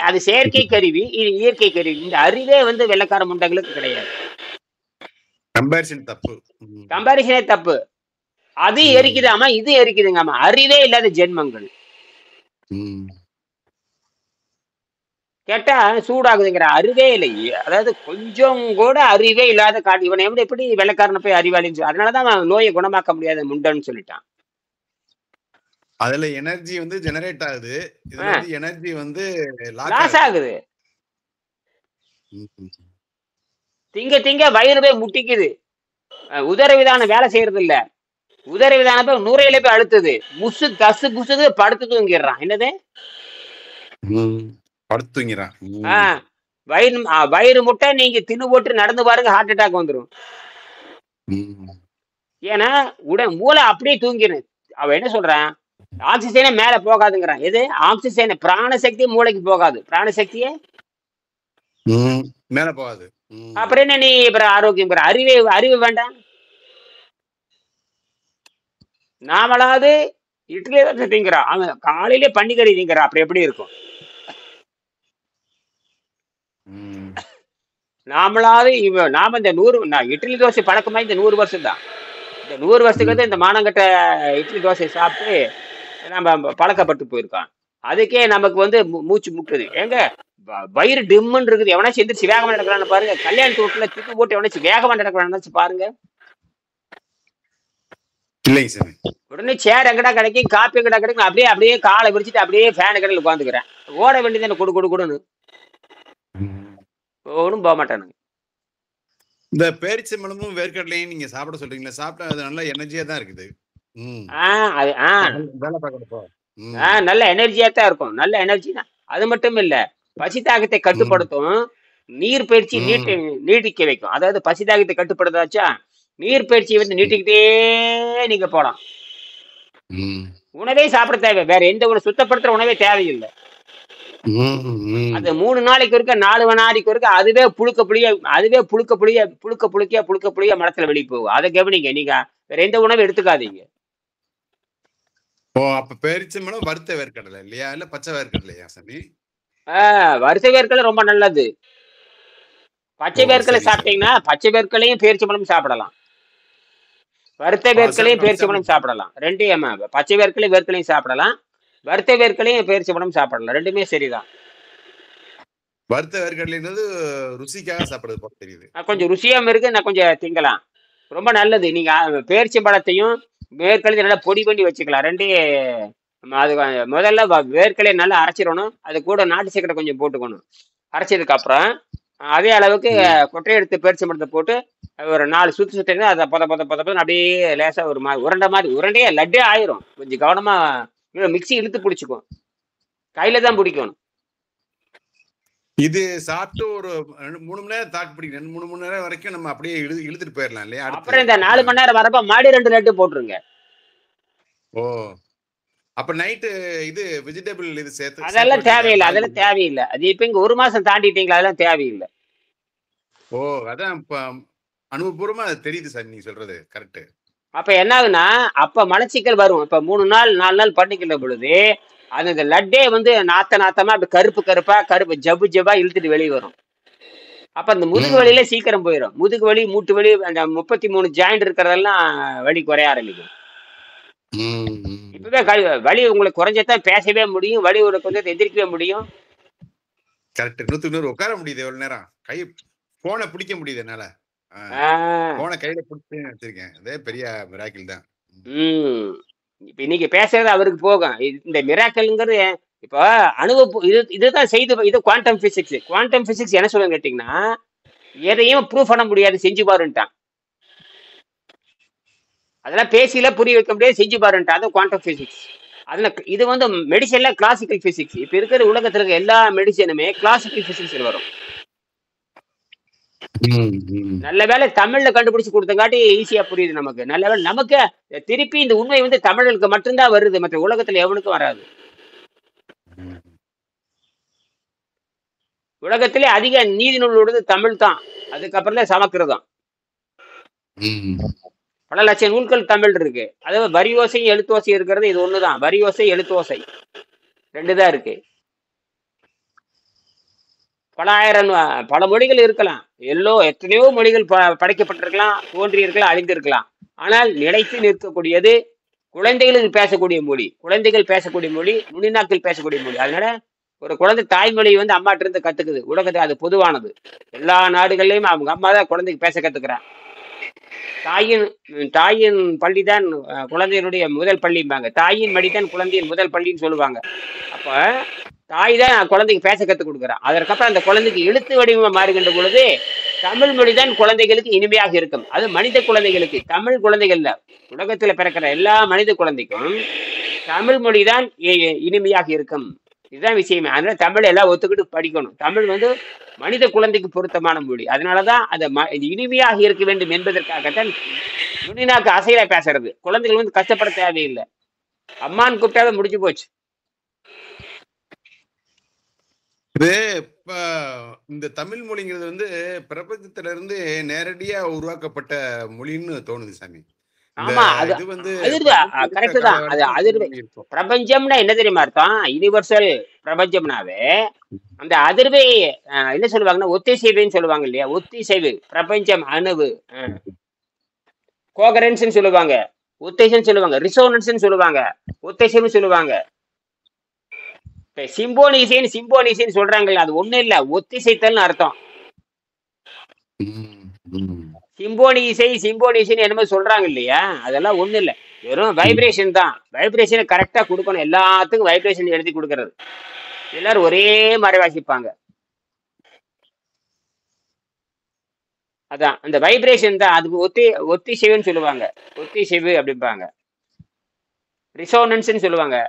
அது செயற்கை கருவி, இது இயற்கை கருவி. இந்த அறிவே வந்து வெள்ளக்கார முண்டங்களுக்கு கிடையாது. கம்பாரிசனே தப்பு. அது எரிக்குதாமா, இது எரிக்குதுங்காமா. அறிவே இல்லாத ஜென்மங்கள். கேட்டா சூடாகுதுங்கிற அறிவே இல்லை. அதாவது கொஞ்சம் கூட அறிவே இல்லாத காட்டு இவனை எப்படி வெள்ளக்காரனை போய் அறிவாளின்னு. அதனாலதான் அவன் நோயை குணமாக்க முடியாத முண்டன்னு சொல்லிட்டான். அதுல எனர்ஜி வந்து ஜெனரேட் ஆகுது, இதுல வந்து எனர்ஜி வந்து லாஸ் ஆகுது. திங்க வயிறு போய் முட்டிக்குது. உதரவிதானம் வேலை செய்யறது இல்ல. உதரவிதானம் போய் நுரையில போய் அழுத்துது. முசு கசு புசுது படுத்து தூங்கிடுறான். என்னது வயிறு முட்டை நீங்க தின்னு போட்டு நடந்து பாருங்க, ஹார்ட் அட்டாக் வந்துடும். ஏன்னா மூளை அப்படியே தூங்கிடும். அவன் என்ன சொல்றான், ஆக்சிஜனே மேல போகாதுங்கிறான். எது ஆக்சிஜன்? பிராணசக்தி மூளைக்கு போகாது. பிராணசக்தியே மேல போகாது. அப்புறம் என்ன நீ ஆரோக்கியம்? அறிவு வேண்டாம். நாமளாவது இட்லி தான் திங்கிறான், அவன் காலையிலே பன்னிக்கறி திங்கிறான். அப்படி எப்படி இருக்கும்? நாமளாவது நாம இந்த இட்லி தோசை பழக்கமா இந்த 100 வருஷம் தான். இந்த 100 வருஷத்துக்கு இந்த மானங்கட்ட இட்லி தோசை சாப்பிட்டு நம்ம பழக்கப்பட்டு போயிருக்கோம். அதுக்கே நமக்கு வந்து மூச்சு முட்டுது. ஏங்க வயிறு டிம்முன்னு இருக்குது. எவனாச்சும் எந்திரிச்சு வேகமா நடக்கிறான்னு பாருங்க. கல்யாணத்து வீட்டுல திட்டு போட்டு எவனாச்சும் வேகமா நடக்கிறான்னு பாருங்க. இல்லைங்க சாமி. உடனே சேர் எங்கடா கிடைக்கும், காப்பி எங்கடா கிடைக்கும், அப்படியே அப்படியே காலை விரிச்சிட்டு அப்படியே ஃபேன் கடையில் உட்காந்துக்கிறேன். ஓட வேண்டியது கொடு கொடு கொடுன்னு ஒன்றும் போக மாட்டானுங்க. இந்த பேரிச்சம்பழமும் வேர்க்கடலையும் நீங்க சாப்பிட சொல்றீங்களா? சாப்பிட்டா அது நல்லா எனர்ஜியா தான் இருக்குது. வேலை பார்க்கறப்போ நல்ல எனர்ஜியா தான் இருக்கும். நல்ல எனர்ஜி தான். அது மட்டும் இல்ல, பசி தாகத்தை கட்டுப்படுத்தும். நீர் பயிற்சி நீட்டிக்க வைக்கும். அதாவது பசி தாகத்தை கட்டுப்படுத்தாச்சா நீர் பயிற்சியை வந்து நீட்டிக்கிட்டே நீங்க போலாம். உணவே சாப்பிட தேவை, வேற எந்த உணவு சுத்தப்படுத்துற உணவே தேவையில்லை. அது 3 நாளைக்கு இருக்க 4 நாளைக்கு இருக்க அதுவே புழுக்க புளிய மரத்துல வெளியே போகும். அதை கவனிங்க. நீங்க வேற எந்த உணவு எடுத்துக்காதீங்க. ஓ, அப்ப பேரிச்சம்பழம் வறுத்த வேர்க்கடலை இல்லையா, இல்ல பச்சை வேர்க்கடலையா சாமி? வறுத்த வேர்க்கடலை ரொம்ப நல்லது. பச்சை வேர்க்கடலை சாப்பிட்டீங்கன்னா பச்சை வேர்க்கடலையும் பேரிச்சம்பழம் சாப்பிடலாம், வறுத்த வேர்க்கடலையும் பேரிச்சம்பழம் சாப்பிடலாம். ரெண்டையும் பச்சை வேர்க்கடலையும் சாப்பிடலாம், வறுத்த வேர்க்கடலையும் பேரிச்சம்பழம் சாப்பிடலாம். ரெண்டுமே சரிதான். வறுத்த வேர்க்கடலைன்றது ருசிக்காக சாப்பிடுறது போல தெரியுது. கொஞ்சம் ருசியாம இருக்கு, நான் கொஞ்சம் திங்கலாம். ரொம்ப நல்லது. நீங்க பேரிச்சம்பழத்தையும் வேர்க்கடலையும் நல்லா பொடி பண்ணி வச்சுக்கலாம். ரெண்டையும் அது முதல்ல வேர்க்கடலையை நல்லா அரைச்சிடணும். அது கூட நாட்டு சக்கரை கொஞ்சம் போட்டுக்கணும். அரைச்சதுக்கு அப்புறம் அதே அளவுக்கு கொட்டையை எடுத்து பேரிச்சம்பழத்தை போட்டு ஒரு 4 சுத்து சுத்தினா அதை பத அப்படியே லேசா ஒரு மாதிரி உருண்டையே லட்டே ஆயிரும். கொஞ்சம் கவனமா மிக்சி இழுத்து பிடிச்சிக்கும், கையில தான் பிடிக்கணும். இது சாப்பிட்டு ஒரு 3 மணி நேரம் தாக்கு பிடிக்கும். 2-3 மணி நேரம் வரைக்கும் நம்ம அப்படியே இழுத்துட்டு போயிடலாம் இல்லையா? அப்புறம் இந்த 4 மணி நேரம் வரப்ப மாடி 2 லட்டு போட்டுருங்க. ஓ, அப்ப நைட்டு இது வெஜிடபிள் இது சேர்த்து அதெல்லாம் தேவையில்லை. அது இப்ப இங்க 1 மாசம் தாண்டிட்டீங்களா, அதெல்லாம் தேவையில்லை. ஓ, அதான் அனுபவபூர்வமா அது தெரியுது சார் நீங்க சொல்றது கரெக்ட். அப்ப என்ன ஆகுனா, அப்ப மலச்சிக்கல் வரும். இப்ப 3 நாள் 4 நாள் பண்ணிக்கிற பொழுது அது இந்த லட்டே வந்து நாத்தமா அப்படி கருப்பு ஜவ்வா இழுத்துட்டு வெளியே வரும். அப்ப அந்த முதுகு வலியில சீக்கிரம் போயிடும். முதுகு வலி, மூட்டு வலி, அந்த 33 ஜாயிண்ட் இருக்கிறதெல்லாம் வலி குறைய ஆரம்பிக்கும். இப்பவே வலி உங்களுக்கு குறைஞ்சதான் பேசவே முடியும், வலி உங்களுக்கு வந்து எதிர்க்கவே முடியும். கரெக்ட். 100 உட்கார முடியுது, எவ்வளவு நேரம் கை போனை பிடிக்க முடியுது என்னால. போனை கையில பிடிச்சு வச்சிருக்கேன். அதே பெரிய மிராக்கிள் தான். இப்ப இன்னைக்கு பேசுறது அவருக்கு போகும். இந்த மிராக்கல்ங்கிறது இப்ப அனுபவம். இதுதான் இது குவாண்டம் பிசிக்ஸ். குவாண்டம் பிசிக்ஸ் என்ன சொல்லுங்க கேட்டீங்கன்னா, எதையும் ப்ரூவ் பண்ண முடியாது, செஞ்சு பாருன்ட்டான். அதெல்லாம் பேசியில புரிய வைக்க முடியாது, செஞ்சு பாருன்ட்டான். அது குவாண்டம் பிசிக்ஸ். அதுல இது வந்து மெடிசன்ல கிளாசிக்கல் பிசிக்ஸ். இப்ப இருக்கிற உலகத்துல இருக்க எல்லா மெடிசனுமே கிளாசிக்கல் பிசிக்ஸ்ல வரும். நல்ல வேலை தமிழ்ல கண்டுபிடிச்சு கொடுத்தங்காட்டி ஈஸியா புரியுது நமக்கு. நல்ல வேலை நமக்கு திருப்பி இந்த உண்மை வந்து தமிழர்களுக்கு மட்டும்தான் வருது, மற்ற உலகத்துல எவனுக்கும் வராது. உலகத்திலே அதிக நீதி நூல் உள்ளது தமிழ் தான். அதுக்கப்புறம் தான் சமஸ்கிருதம். பல லட்சம் நூல்கள் தமிழ் இருக்கு. அதாவது வரி ஓசையும் எழுத்தோசை இருக்கிறது இது ஒண்ணுதான். வரி ஓசை எழுத்தோசை 2 தான் இருக்கு. பல மொழிகள் இருக்கலாம். எத்தனையோ மொழிகள் படைக்கப்பட்டிருக்கலாம், தோன்றியிருக்கலாம், அழிந்திருக்கலாம். ஆனால் நிலைத்து நிற்கக்கூடியது குழந்தைகளுக்கு பேசக்கூடிய மொழி. குழந்தைகள் பேசக்கூடிய மொழி, நுனிநாக்கள் பேசக்கூடிய மொழி. அதனால ஒரு குழந்தை தாய்மொழி வந்து அம்மாட்ட இருந்து கத்துக்குது. உலகத்துக்கு அது பொதுவானது. எல்லா நாடுகள்லயும் அவங்க அம்மா தான் குழந்தைக்கு பேச கத்துக்கிறான். தாயின் பள்ளிதான் குழந்தையினுடைய முதல் பள்ளிம்பாங்க. தாயின் மடிதான் குழந்தையின் முதல் பள்ளின்னு சொல்லுவாங்க. அப்ப தாய் தான் குழந்தைக்கு பேச கற்றுக் கொடுக்குறான். அதற்கப்புறம் அந்த குழந்தைக்கு எழுத்து வடிவமா மாறுகின்ற பொழுது தமிழ் மொழி தான் குழந்தைகளுக்கு இனிமையாக இருக்கும். அது மனித குழந்தைகளுக்கு, தமிழ் குழந்தைகள்ல உலகத்துல பிறக்கிற எல்லா மனித குழந்தைக்கும் தமிழ் மொழி தான் இனிமையாக இருக்கும். இதுதான் விஷயமே. அதனால தமிழ் எல்லாம் ஒத்துக்கிட்டு படிக்கணும். தமிழ் வந்து மனித குழந்தைக்கு பொருத்தமான மொழி. அதனாலதான் அது இனிமையாக இருக்க வேண்டும் என்பதற்காகத்தான் நுனிநாக்கு அசையா பேசுறது. குழந்தைகள் வந்து கஷ்டப்பட தேவையில்லை. அம்மான்னு கூப்பிட்டாவே முடிஞ்சு போச்சு. இது இப்ப இந்த தமிழ் மொழிங்கிறது வந்து பிரபஞ்சத்துல இருந்து நேரடியா உருவாக்கப்பட்ட மொழின்னு தோணுது சாமி. ஆமா, அது வந்து கரெக்ட் தான். அது அதிர்வு பிரபஞ்சம்னா என்ன தெரியுமா அர்த்தம்? யூனிவர்சல் பிரபஞ்சம்னாவே அந்த அதிர்வை என்ன சொல்லுவாங்கன்னா ஒத்திசைவுன்னு சொல்லுவாங்க இல்லையா? ஒத்திசைவு பிரபஞ்சம் அணுவு கோகரன்ஸ் சொல்லுவாங்க, ஒத்திசைன்னு சொல்லுவாங்க, ரிசோனன்ஸ் சொல்லுவாங்க, ஒத்திசைவு சொல்லுவாங்க. இப்ப சிம்போனிசைன்னு சொல்றாங்கல்ல, அது ஒண்ணும் இல்ல, ஒத்திசைத்தல்னு அர்த்தம். சிம்போனிசைன்னு என்னமோ சொல்றாங்க இல்லையா, அதெல்லாம் ஒண்ணும் இல்ல, வெறும் வைப்ரேஷன் தான். வைப்ரேஷனை கரெக்டா கொடுக்கணும், எல்லாத்துக்கும் வைப்ரேஷன் எழுதி கொடுக்கறது. எல்லாரும் ஒரே மாதிரி வாசிப்பாங்க, அதான் அந்த வைப்ரேஷன் தான். அதுக்கு ஒத்திசைவுன்னு சொல்லுவாங்க, ஒத்திசைவு அப்படிம்பாங்க, ரிசோனன்ஸ்ன்னு சொல்லுவாங்க,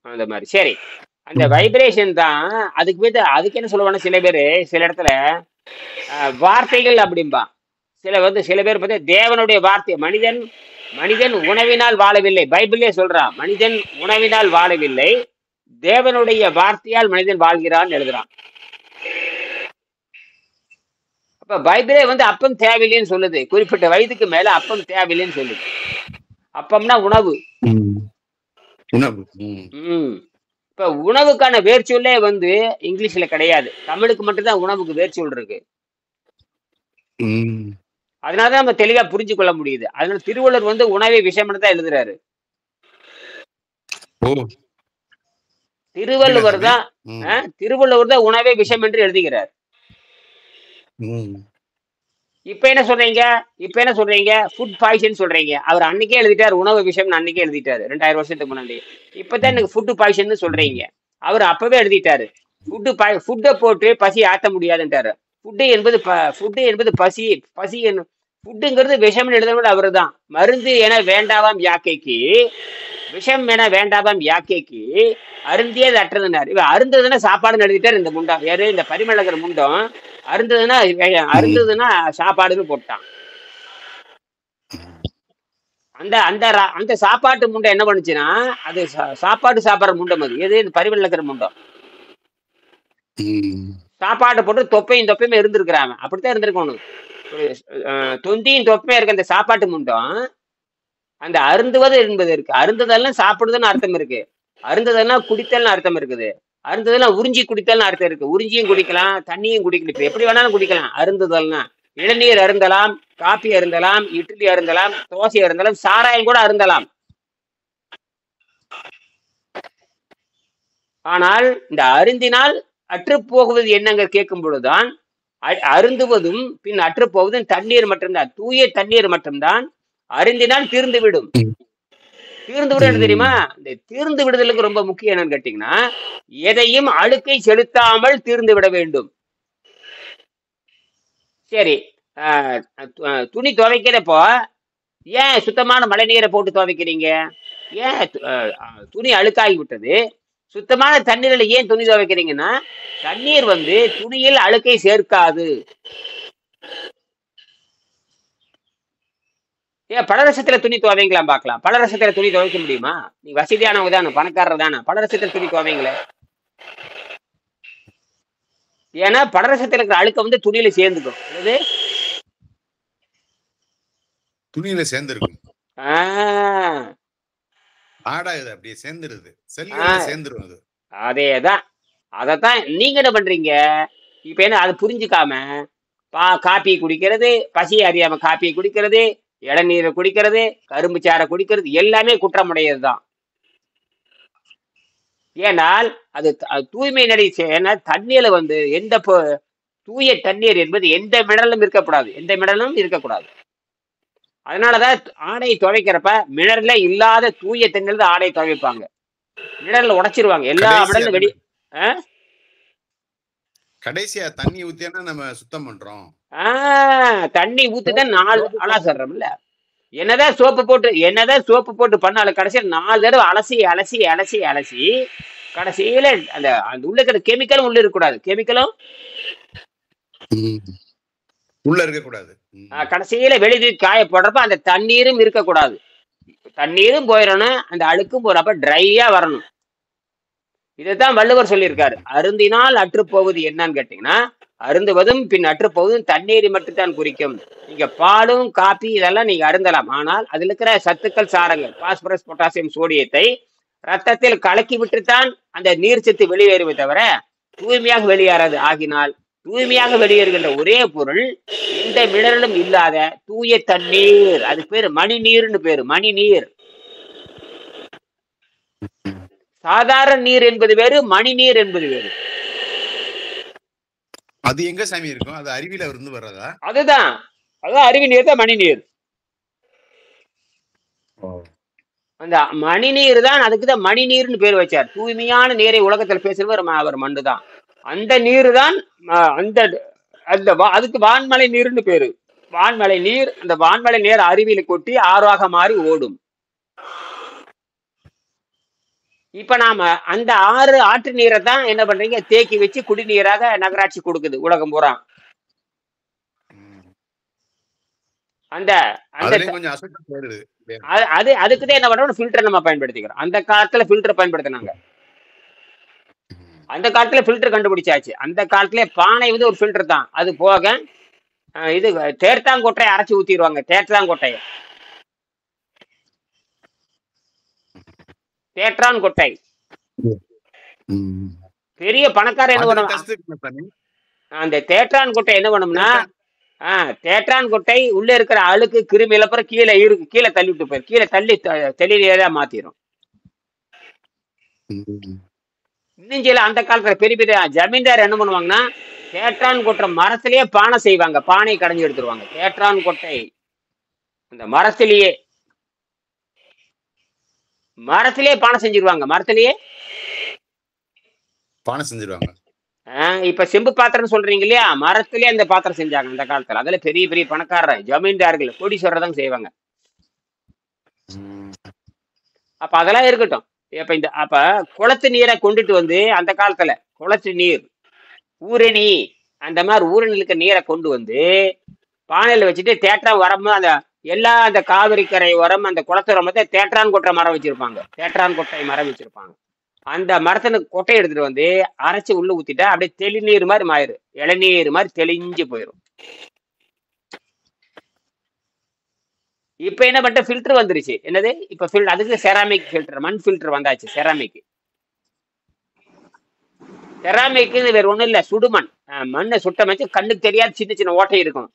அந்த மாதிரி. சரி, அந்த வைப்ரேஷன் தான். அதுக்கு என்ன சொல்லுவாங்க சில பேர், சில இடத்துல வார்த்தைகள் அப்படிம்பா. சில பேர் பார்த்தா தேவனுடைய வார்த்தை, மனிதன் உணவினால் வாழவில்லை, பைபிளே சொல்றான், மனிதன் உணவினால் வாழவில்லை, தேவனுடைய வார்த்தையால் மனிதன் வாழ்கிறான்னு எழுதுறான். அப்ப பைபிளே அப்பம் தேவையில்லைன்னு சொல்லுது, குறிப்பிட்ட வயதுக்கு மேல அப்பம் தேவையில்லைன்னு சொல்லுது. அப்பம்னா உணவு. இப்ப உணவுக்கான வேர்ச்சொல்லே இங்கிலீஷ்ல கிடையாது, தமிழுக்கு மட்டும்தான் உணவுக்கு வேர்ச்சொல் இருக்கு. அதனாலதான் நம்ம தெளிவா புரிஞ்சு கொள்ள முடியுது. அதனால திருவள்ளுவர் உணவை விஷயம்னு தான் எழுதுறாரு. திருவள்ளுவர் தான் உணவே விஷம் என்று எழுதுகிறார். இப்ப என்ன சொல்றீங்க ஃபுட் பாய்சன் சொல்றீங்க. அவர் அன்னைக்கே எழுதிட்டாரு உணவு விஷயம், அன்னைக்கே எழுதிட்டாரு 2000 வருஷத்துக்கு முன்னாடி. இப்பதான் எனக்கு ஃபுட் பாய்சன் சொல்றீங்க, அவர் அப்பவே எழுதிட்டாரு. ஃபுட்டை போட்டு பசி ஆத்த முடியாதுன்றாரு. ஃபுட்டு என்பது பசி ஃபுட்டுங்கிறது விஷம்னு எழுதுறது அவரு தான். மருந்து என வேண்டாவாம் யாக்கைக்கு, விஷம் என வேண்டாவாம் யாக்கைக்கு, அருந்தியது அற்றதுனார். இவ அருந்ததுன்னா சாப்பாடுன்னு எழுதிட்டார் இந்த முண்டம். யாரு? இந்த பரிமளகர் முண்டம். அருந்ததுன்னா சாப்பாடுன்னு போட்டான். அந்த சாப்பாட்டு முண்டை என்ன பண்ணுச்சுன்னா, அது சாப்பாடு சாப்பிட்ற முண்டம். அது எது? இந்த பரிமளகர் முண்டம். சாப்பாட்டை போட்டு தொப்பையும் இருந்திருக்கிறாங்க. அப்படித்தான் இருந்திருக்கணும். தொந்தியும் தொப்பையும் இருக்க அந்த சாப்பாட்டு முண்டம். அந்த அருந்துவது என்பது இருக்கு. அருந்துதல்னா சாப்பிடுதுன்னு அர்த்தம் இருக்கு, அருந்துதல்னா குடித்தல்னு அர்த்தம் இருக்குது, அருந்துதல்னா உறிஞ்சி குடித்தல்னு அர்த்தம் இருக்கு. உறிஞ்சியும் குடிக்கலாம், தண்ணியும் குடிக்கலாம், இப்ப எப்படி வேணாலும் குடிக்கலாம். அருந்துதல்னா இளநீர் அருந்தலாம், காப்பி அருந்தலாம், இட்லி அருந்தலாம், தோசை அருந்தலாம், சாராயம் கூட அருந்தலாம். ஆனால் இந்த அருந்தினால் அற்றுப்போகுவது என்னங்க கேட்கும் பொழுதுதான், அருந்துவதும் பின் அற்றுப்போவதும் தண்ணீர் மட்டும்தான், தூய தண்ணீர் மட்டும்தான். அருந்தினால் தீர்ந்து விடும். தெரியுமா? இந்த தீர்ந்து விடுதலுக்கு ரொம்ப முக்கியம் என்னன்னு கேட்டீங்கன்னா, எதையும் அழுக்கை செலுத்தாமல் தீர்ந்து விட வேண்டும். சரி, துணி துவைக்கிறப்போ ஏன் சுத்தமான மழை நீரை போட்டு துவைக்கிறீங்க? ஏன் துணி அழுக்காகி விட்டது, சுத்தமான தண்ணீர்ல ஏன் துணி துவைக்கிறீங்கன்னா, தண்ணீர் துணியில் அழுக்கை சேர்க்காது. ஏன் பலரசத்துல துணி துவைங்களாம் பார்க்கலாம். பலரசத்துல துணி துவைக்க முடியுமா? நீங்க வசதியானவங்க தானே, பணக்காரர் தானே, பலரசத்துல துணி துவைங்களே. ஏன்னா பலரசத்துல இருக்கிற அழுக்க துணியில சேர்ந்துக்கும். துணியில சேர்ந்துருக்கும். அப்படியே சேர்ந்துருது, சேர்ந்துரும். அதேதான். அதத்தான் நீங்க என்ன பண்றீங்க இப்ப? என்ன அதை புரிஞ்சுக்காம காப்பி குடிக்கிறது, பசி அறியாம காப்பியை குடிக்கிறது, இளநீரை குடிக்கிறது, கரும்பு சாறை குடிக்கிறது, எல்லாமே குற்றமுடையது தான். ஏனால் அது தூய்மை நடை. ஏன்னா தண்ணீர்ல எந்த தூய தண்ணீர் என்பது எந்த மினரலும் இருக்கக்கூடாது. அதனாலதான் ஆடை துவைக்கிறப்ப மினரல்ல இல்லாத தூய தண்ணீர் தான் ஆடை துவைப்பாங்க. மினரல் உடைச்சிருவாங்க, எல்லா மினரலும் வெடி. கடைசியா தண்ணி ஊத்தினா நம்ம சுத்தம் பண்றோம். தண்ணி ஊத்துதான் 4 அலசறோம்ல. என்னதான் சோப்பு போட்டு பண்ணாலும் கடைசியில் 4 தடவை அலசி கடைசியில அந்த உள்ள இருக்கிற கெமிக்கலும் உள்ள இருக்கக்கூடாது. கெமிக்கலும் உள்ள இருக்கக்கூடாது. கடைசியில வெளியே காய போடுறப்ப அந்த தண்ணீரும் இருக்கக்கூடாது. தண்ணீரும் போயிடணும், அந்த அழுக்கும் போறப்ப ட்ரையா வரணும். இதைத்தான் வள்ளுவர் சொல்லியிருக்காரு. அருந்தினால் அற்றுப்போவது என்னன்னு கேட்டீங்கன்னா, அருந்துவதும் பின் அற்றுப்போவதும் தண்ணீரை மட்டும்தான் குறிக்கும். நீங்க பாலும் காப்பி இதெல்லாம் நீங்க அருந்தலாம், ஆனால் அதுல இருக்கிற சத்துக்கள் சாரங்கள் பாஸ்பரஸ் பொட்டாசியம் சோடியத்தை ரத்தத்தில் கலக்கி விட்டுத்தான் அந்த நீர் சத்து வெளியேறுமே தவிர தூய்மையாக வெளியேறாது. ஆகினால் தூய்மையாக வெளியேறுகின்ற ஒரே பொருள் எந்த மினரலும் இல்லாத தூய தண்ணீர். அது பேரு மணி நீர்னு பேரு, மணி நீர். சாதாரண நீர் என்பது வேறு, மணி நீர் என்பது வேறு. அது எங்க சாமி இருக்கும்? அது அருவியில இருந்து வர்றதா? அதுதான் அருவி நீர் தான் மணி நீர். அந்த மணி நீர் தான், அதுக்குதான் மணி நீர்னு பேர் வச்சார். தூய்மையான நீரை உலகத்தில் பேசுறவர் அவர் மண்ணு தான். அந்த நீர் தான் அந்த அந்த அதுக்கு வான்மலை நீர்னு பேரு. வான்மலை நீர், அந்த வான்மலை நீர் அருவியில கொட்டி ஆறாக மாறி ஓடும். இப்ப நாம அந்த ஆற்று நீரை தான் என்ன பண்றீங்க, தேக்கி வச்சு குடிநீராக நகராட்சி கொடுக்குது உலகம் பூரா. அந்த கொஞ்சம் அசைச்சு போயிடுது. அதுக்குதான் என்ன பண்றோம், ஃபில்டர் நம்ம பயன்படுத்திக்கிறோம். அந்த காலத்துல ஃபில்டர் பயன்படுத்தினாங்க. அந்த காலத்துல ஃபில்டர் கண்டுபிடிச்சாச்சு. அந்த காலத்துல பானை வந்து ஒரு ஃபில்டர் தான். அது போக இது தேர்த்தாங்கொட்டையை அரைச்சி ஊத்திடுவாங்க. தேர்த்தாங்கொட்டையை, தேற்றான் கொட்டை. பெரிய பணக்காரர் என்ன பண்ணுவாங்க, அந்த தேற்றான் கொட்டை என்ன பண்ணும்னா, தேற்றான் கொட்டை உள்ள இருக்கிற அழுக்கு கிருமி இழப்புறம் கீழே தள்ளி விட்டு போயிரு, கீழே தள்ளி தெளிநீரா மாத்திரும். இன்னும் சில அந்த காலத்துல பெரிய பெரிய ஜமீன்தார் என்ன பண்ணுவாங்கன்னா, தேற்றான் கொட்டை மரத்திலேயே பானை செய்வாங்க. பானையை கடைஞ்சி எடுத்துருவாங்க. தேற்றான் கொட்டை அந்த மரத்திலேயே பானை செஞ்சிருவாங்க. மரத்திலேயே பானை செஞ்சிருவாங்க. இப்ப செம்பு பாத்திரம் சொல்றீங்க இல்லையா, மரத்திலேயே அந்த பாத்திரம் செஞ்சாங்க அந்த காலத்துல. அதுல பெரிய பெரிய பணக்காரர் ஜமீன்தார்கள் கோடீஸ்வரர் செய்வாங்க. அப்ப அதெல்லாம் இருக்கட்டும். அப்ப குளத்து நீரை கொண்டுட்டு வந்து அந்த காலத்துல குளத்து நீர், ஊரணி, அந்த மாதிரி ஊரணிலுக்கு நீரை கொண்டு வந்து பானையில வச்சுட்டு தேற்றான் உரம், அந்த காவிரி கரை உரம், அந்த குளத்து உரமத்தை தேற்றான் கொட்டை மரம் வச்சிருப்பாங்க. தேற்றான் கொட்டை மரம் வச்சிருப்பாங்க. அந்த மரத்தின கொட்டையை எடுத்துட்டு வந்து அரைச்சி உள்ள ஊத்திட்டா அப்படியே தெளிநீர் மாதிரி மாயிரும். இளநீர் மாதிரி தெளிஞ்சு போயிடும். இப்ப என்ன பண்ணிட்ட, ஃபில்டர் வந்துருச்சு. என்னது இப்ப அதுக்கு செராமிக் ஃபில்டர், மண் ஃபில்டர் வந்தாச்சு. செராமிக் வேற ஒண்ணும் இல்ல, சுடுமண். மண்ணை சுட்டம் வச்சு கண்ணுக்கு தெரியாது சின்ன சின்ன ஓட்டை இருக்கும்.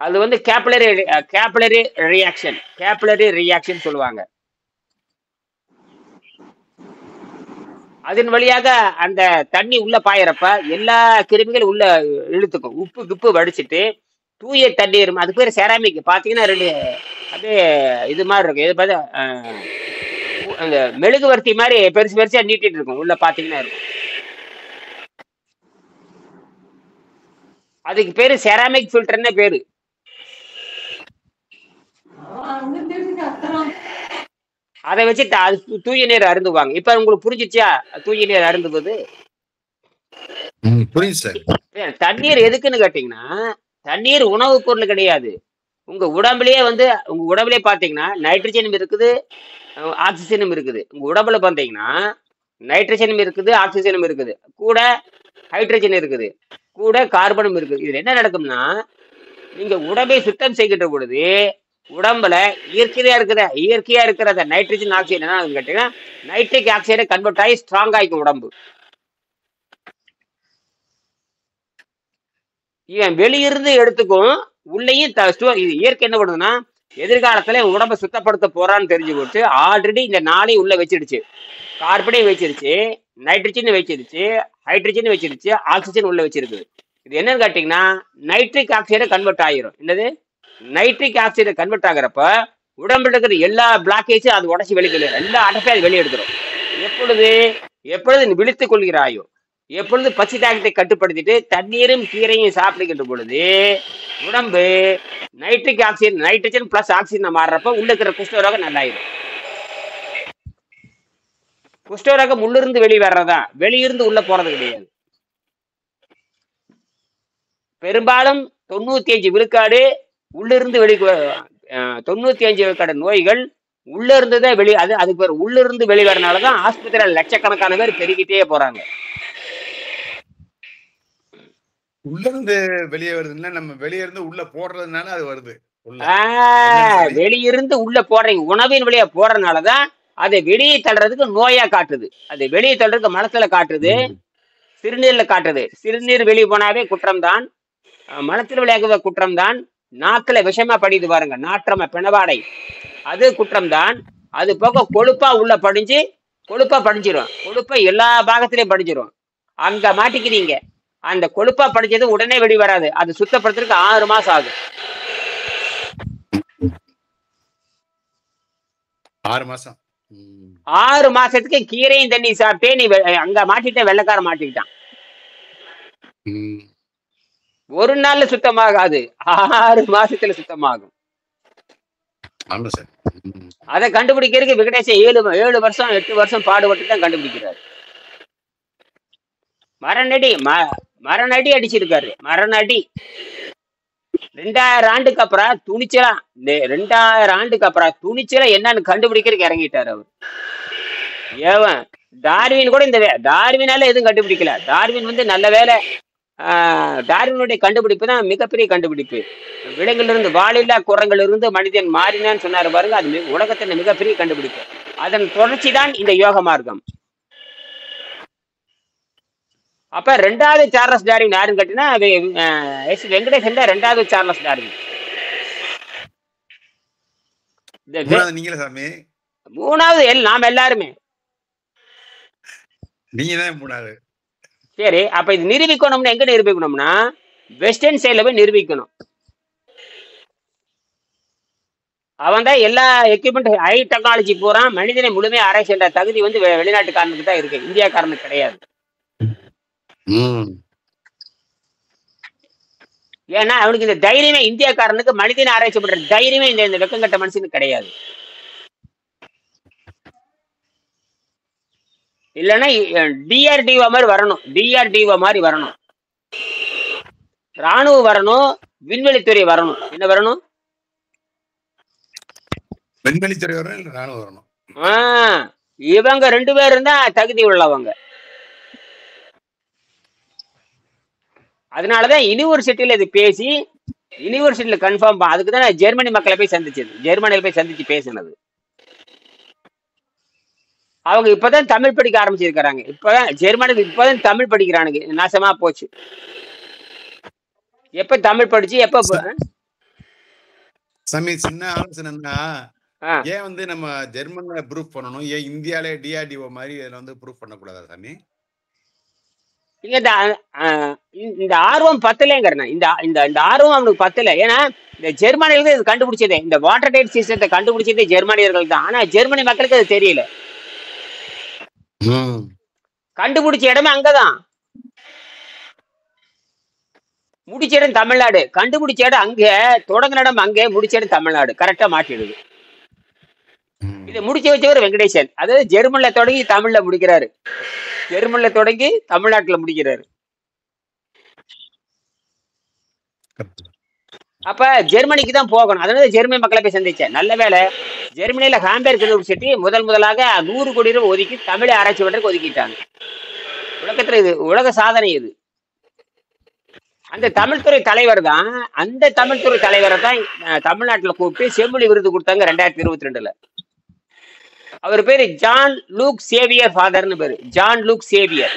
அது வந்து கேப்லரி ரியாக்ஷன் சொல்லுவாங்க. அதன் வழியாக அந்த தண்ணி உள்ள பாயறப்ப எல்லா கிருமிகளும் உள்ள இழுத்துக்கும். உப்பு கிப்பு வடிச்சிட்டு தூய தண்ணீர், அது பேர் செராமிக். பாத்தீங்கன்னா ரெண்டு அப்படியே இது மாதிரி இருக்கும். இது பார்த்தா அந்த மெழுகுவர்த்தி மாதிரி பெருசு பெருசா நீட்டிட்டு இருக்கும். உள்ள பாத்தீங்கன்னா இருக்கும். அதுக்கு பேரு செராமிக் ஃபில்டர்னு பேரு. அதை வச்சு தூய நீர் அருந்துவாங்க. இப்ப உங்களுக்கு புரிஞ்சிச்சா தூய நீர் அருந்துவது? தண்ணீர் எதுக்குன்னு கேட்டீங்கன்னா, தண்ணீர் உணவு பொருள் கிடையாது. உங்க உடம்புலயே பாத்தீங்கன்னா நைட்ரஜனும் இருக்குது, ஆக்சிஜனும் இருக்குது. உங்க உடம்புல பாத்தீங்கன்னா நைட்ரஜனும் இருக்குது, ஆக்சிஜனும் இருக்குது, கூட ஹைட்ரஜன் இருக்குது, கூட கார்பனும் இருக்குது. இதுல என்ன நடக்கும்னா, நீங்க உடம்பை சுத்தம் செய்கின்ற பொழுது உடம்புல இயற்கையா இருக்கிற அந்த நைட்ரஜன் ஆக்சைடு என்ன கேட்டீங்கன்னா, நைட்ரிக் ஆக்சைடை கன்வெர்ட் ஆகி ஸ்ட்ராங் ஆகிக்கும் உடம்பு. இவன் வெளியிருந்து எடுத்துக்கும், உள்ளேயும் இது இயற்கை என்ன பண்ணுதுன்னா, எதிர்காலத்துல உடம்பை சுத்தப்படுத்த போறான்னு தெரிஞ்சு போட்டு ஆல்ரெடி இந்த நாளையும் உள்ள வச்சிருச்சு. கார்பனையும் வச்சிருச்சு, நைட்ரஜன் வச்சிருச்சு, ஹைட்ரஜன் வச்சிருச்சு, ஆக்சிஜன் உள்ள வச்சிருக்கு. இது என்னன்னு கேட்டீங்கன்னா, நைட்ரிக் ஆக்சைடை கன்வெர்ட் ஆகிரும். என்னது நைட்ரிக் ஆக்சைடை கன்வெர்ட் ஆகிறப்ப உடம்புல இருக்கிற எல்லா பிளாக்கேஜும் அது உடச்சி வெளியே, எல்லா அடப்பையும் அது வெளியெடுத்துரும். எப்பொழுது விழித்துக் கொள்கிறாயோ, எப்பொழுது பச்சை தாகத்தை கட்டுப்படுத்திட்டு தண்ணீரும் கீரையும் சாப்பிடுகின்ற பொழுது உடம்பு nitric oxide, nitrogen plus oxygen மாறுறப்ப உள்ள இருக்கிற குஷ்டரோகம் நல்லாயிரும். குஷ்டரோகம் உள்ளிருந்து வெளியே வர்றதா, வெளியிருந்து உள்ள போறது கிடையாது. பெரும்பாலும் 95 விழுக்காடு உள்ளிருந்து 95 விழுக்காடு நோய்கள் உள்ள இருந்துதான் வெளியே. அதுக்கு பேர் உள்ளிருந்து வெளிவரனாலதான் ஆஸ்பத்திரியில் லட்சக்கணக்கான பேர் பெருகிட்டே போறாங்க. உள்ள இருந்து வெளியே வருதுன்னா, நம்ம வெளியே இருந்து உள்ள போடுறதுனால அது வருது. வெளியிருந்து உள்ள போடுறீங்க, உணவின் வழியா போறதுனாலதான் அதை வெளியே தள்ளுறதுக்கு நோயா காட்டுது. அது வெளியே தள்ளுறதுக்கு மலத்துல காட்டுது, சிறுநீர்ல காட்டுது. சிறுநீர் வெளியே போனாவே குற்றம் தான், மலத்தில் விளையாடுற குற்றம் தான். நாக்குல விஷமா படிது பாருங்க, நாற்றம பிணவாடை, அது குற்றம் தான். அது போக கொழுப்பா உள்ள படிஞ்சு கொழுப்பா படிஞ்சிரும். கொழுப்பை எல்லா பாகத்திலையும் படிஞ்சிரும். அங்க மாட்டிக்கிறீங்க. அந்த கொழுப்பா படிச்சது உடனே வெளி வராது. அது சுத்தப்படுத்துறதுக்கு 6 மாசம் ஆகும். 6 மாசம். 6 மாசத்துக்கு கீரையும் தண்ணி சாப்பிட்டே நீ அங்க மாட்டிட்ட, வெள்ளைக்கார மாட்டிக்கிட்டான். ஒரு நாள்ல சுத்தமாகாது, 6 மாசத்துல சுத்தமாகும். ஆமா சார். அதை கண்டுபிடிக்கிறதுக்கு விகடேசன் 7 வருஷம் 8 வருஷம் பாடுபட்டு தான் கண்டுபிடிக்கிறாரு. மரணடி அடிச்சிருக்காரு. மரணடி 2000 ஆண்டுக்கு அப்புறம் துணிச்சலா 2000 ஆண்டுக்கு அப்புறம் துணிச்சலா என்னன்னு கண்டுபிடிக்கிறதுக்கு இறங்கிட்டாரு அவர். ஏவன் டார்வின் கூட டார்வினால எதுவும் கண்டுபிடிக்கல. டார்வின் வந்து நல்ல வேலை, டார்வினுடைய கண்டுபிடிப்பு தான் மிகப்பெரிய கண்டுபிடிப்பு. விலங்குல இருந்து வாலில்லா குரங்குல இருந்து மனிதன் மாறினான்னு சொன்னாரு பாருங்க, அது உலகத்தின் மிகப்பெரிய கண்டுபிடிப்பு. அதன் தொடர்ச்சி தான் இந்த யோக மார்க்கம். அப்ப 2வது சார்லஸ் டார்வின் யாருன்னு கேட்டீங்கன்னா வெங்கடேசன் தான் 2வது சார்லஸ் டார்வின். நீங்களே சாமி 3வது நாம எல்லாருமே. நீங்க தான் 3வது. சரி, அப்ப இது நிரூபிக்கணும்னா எங்க நிரூபிக்கணும்னா வெஸ்டர்ன் சைட்ல போய் நிரூபிக்கணும். அவன் தான் எல்லா எக்யூப்மெண்ட் ஹை டெக்னாலஜி பூரா மனிதனை முழுமையா ஆராய்ச்சி என்ற தகுதி வந்து வெளிநாட்டுக்காரனுக்கு தான் இருக்கு, இந்தியாக்காரனுக்கு கிடையாது. ஏன்னா அவனுக்கு இந்த தைரியமே, இந்தியாக்காரனுக்கு மனிதனை ஆராய்ச்சி பண்ற தைரியமே இந்த வெக்கம் கட்ட மனுஷனுக்கு கிடையாது. இல்லைன்னா டிஆர்டிஓ மாதிரி வரணும், டிஆர்டிஓ மாதிரி வரணும், ராணுவம் வரணும், விண்வெளித்துறை வரணும். என்ன வரணும்? விண்வெளித்துறை வரணும், ராணுவம் வரணும். இவங்க 2 பேரும் தான் தகுதி உள்ளவங்க. அதனாலதான் யூனிவர்சிட்டியில இது பேசி யூனிவர்சிட்டியில கன்ஃபார்ம், அதுக்கு தான் ஜெர்மனி மக்களை போய் சந்திச்சது, ஜெர்மனியில போய் சந்திச்சு பேசினது. அவங்க இப்பதான் தமிழ் படிக்க ஆரம்பிச்சிருக்கிறாங்க. இப்பதான் ஜெர்மனிக்கு இப்பதான் தமிழ் படிக்கிறானுங்க. நாசமா போச்சு. எப்ப தமிழ் படிச்சு எப்ப சாமி சின்ன ஆலோசனைன்னா, ஏன் வந்து நம்ம ஜெர்மன்ல ப்ரூஃப் பண்ணணும், ஏன் இந்தியாலே டிஆர்டிஓ மாதிரி இதுல வந்து ப்ரூஃப் பண்ணக்கூடாதா சாமி? இந்த ஆர்வம் பத்தலைங்கிறேன். இந்த ஆர்வம் அவனுக்கு பத்தல. ஏன்னா இந்த ஜெர்மனியில இது கண்டுபிடிச்சதே, இந்த வாட்டர் டைட் சிஸ்டத்தை கண்டுபிடிச்சதே ஜெர்மனியர்கள் தான். ஆனா ஜெர்மனி மக்களுக்கு அது தெரியல. கண்டுபிடிச்ச இடமே அங்கதான், முடிச்ச இடம் தமிழ்நாடு. கண்டுபிடிச்ச இடம் அங்க, தொடங்கின இடம் அங்கே, முடிச்ச இடம் தமிழ்நாடு. கரெக்டா மாட்டிடுது. இதை முடிச்சு வச்சவர் வெங்கடேசன். அதாவது ஜெர்மன்ல தொடங்கி தமிழ்ல முடிக்கிறாரு, ஜெர்மன்ல தொடங்கி தமிழ்நாட்டுல முடிக்கிறாரு. அப்ப ஜெர்மனிக்கு தான் போகணும். அதனால ஜெர்மனி மக்களை போய் சந்திச்சேன். நல்ல வேலை, ஜெர்மனியில ஹாம்பெர்க் யூனிவர்சிட்டி முதலாக 100 கோடி ரூபாய் ஒதுக்கி தமிழை ஆராய்ச்சி பண்றதுக்கு ஒதுக்கிட்டாங்க. உலகத்துல இது உலக சாதனை. இது அந்த தமிழ்துறை தலைவர் தான், அந்த தமிழ்துறை தலைவரை தான் தமிழ்நாட்டுல கூப்பிட்டு செம்மொழி விருது கொடுத்தாங்க 2022. அவர் பேரு ஜான் லூக் சேவியர் ஃபாதர்னு பேரு, ஜான் லூக் சேவியர்.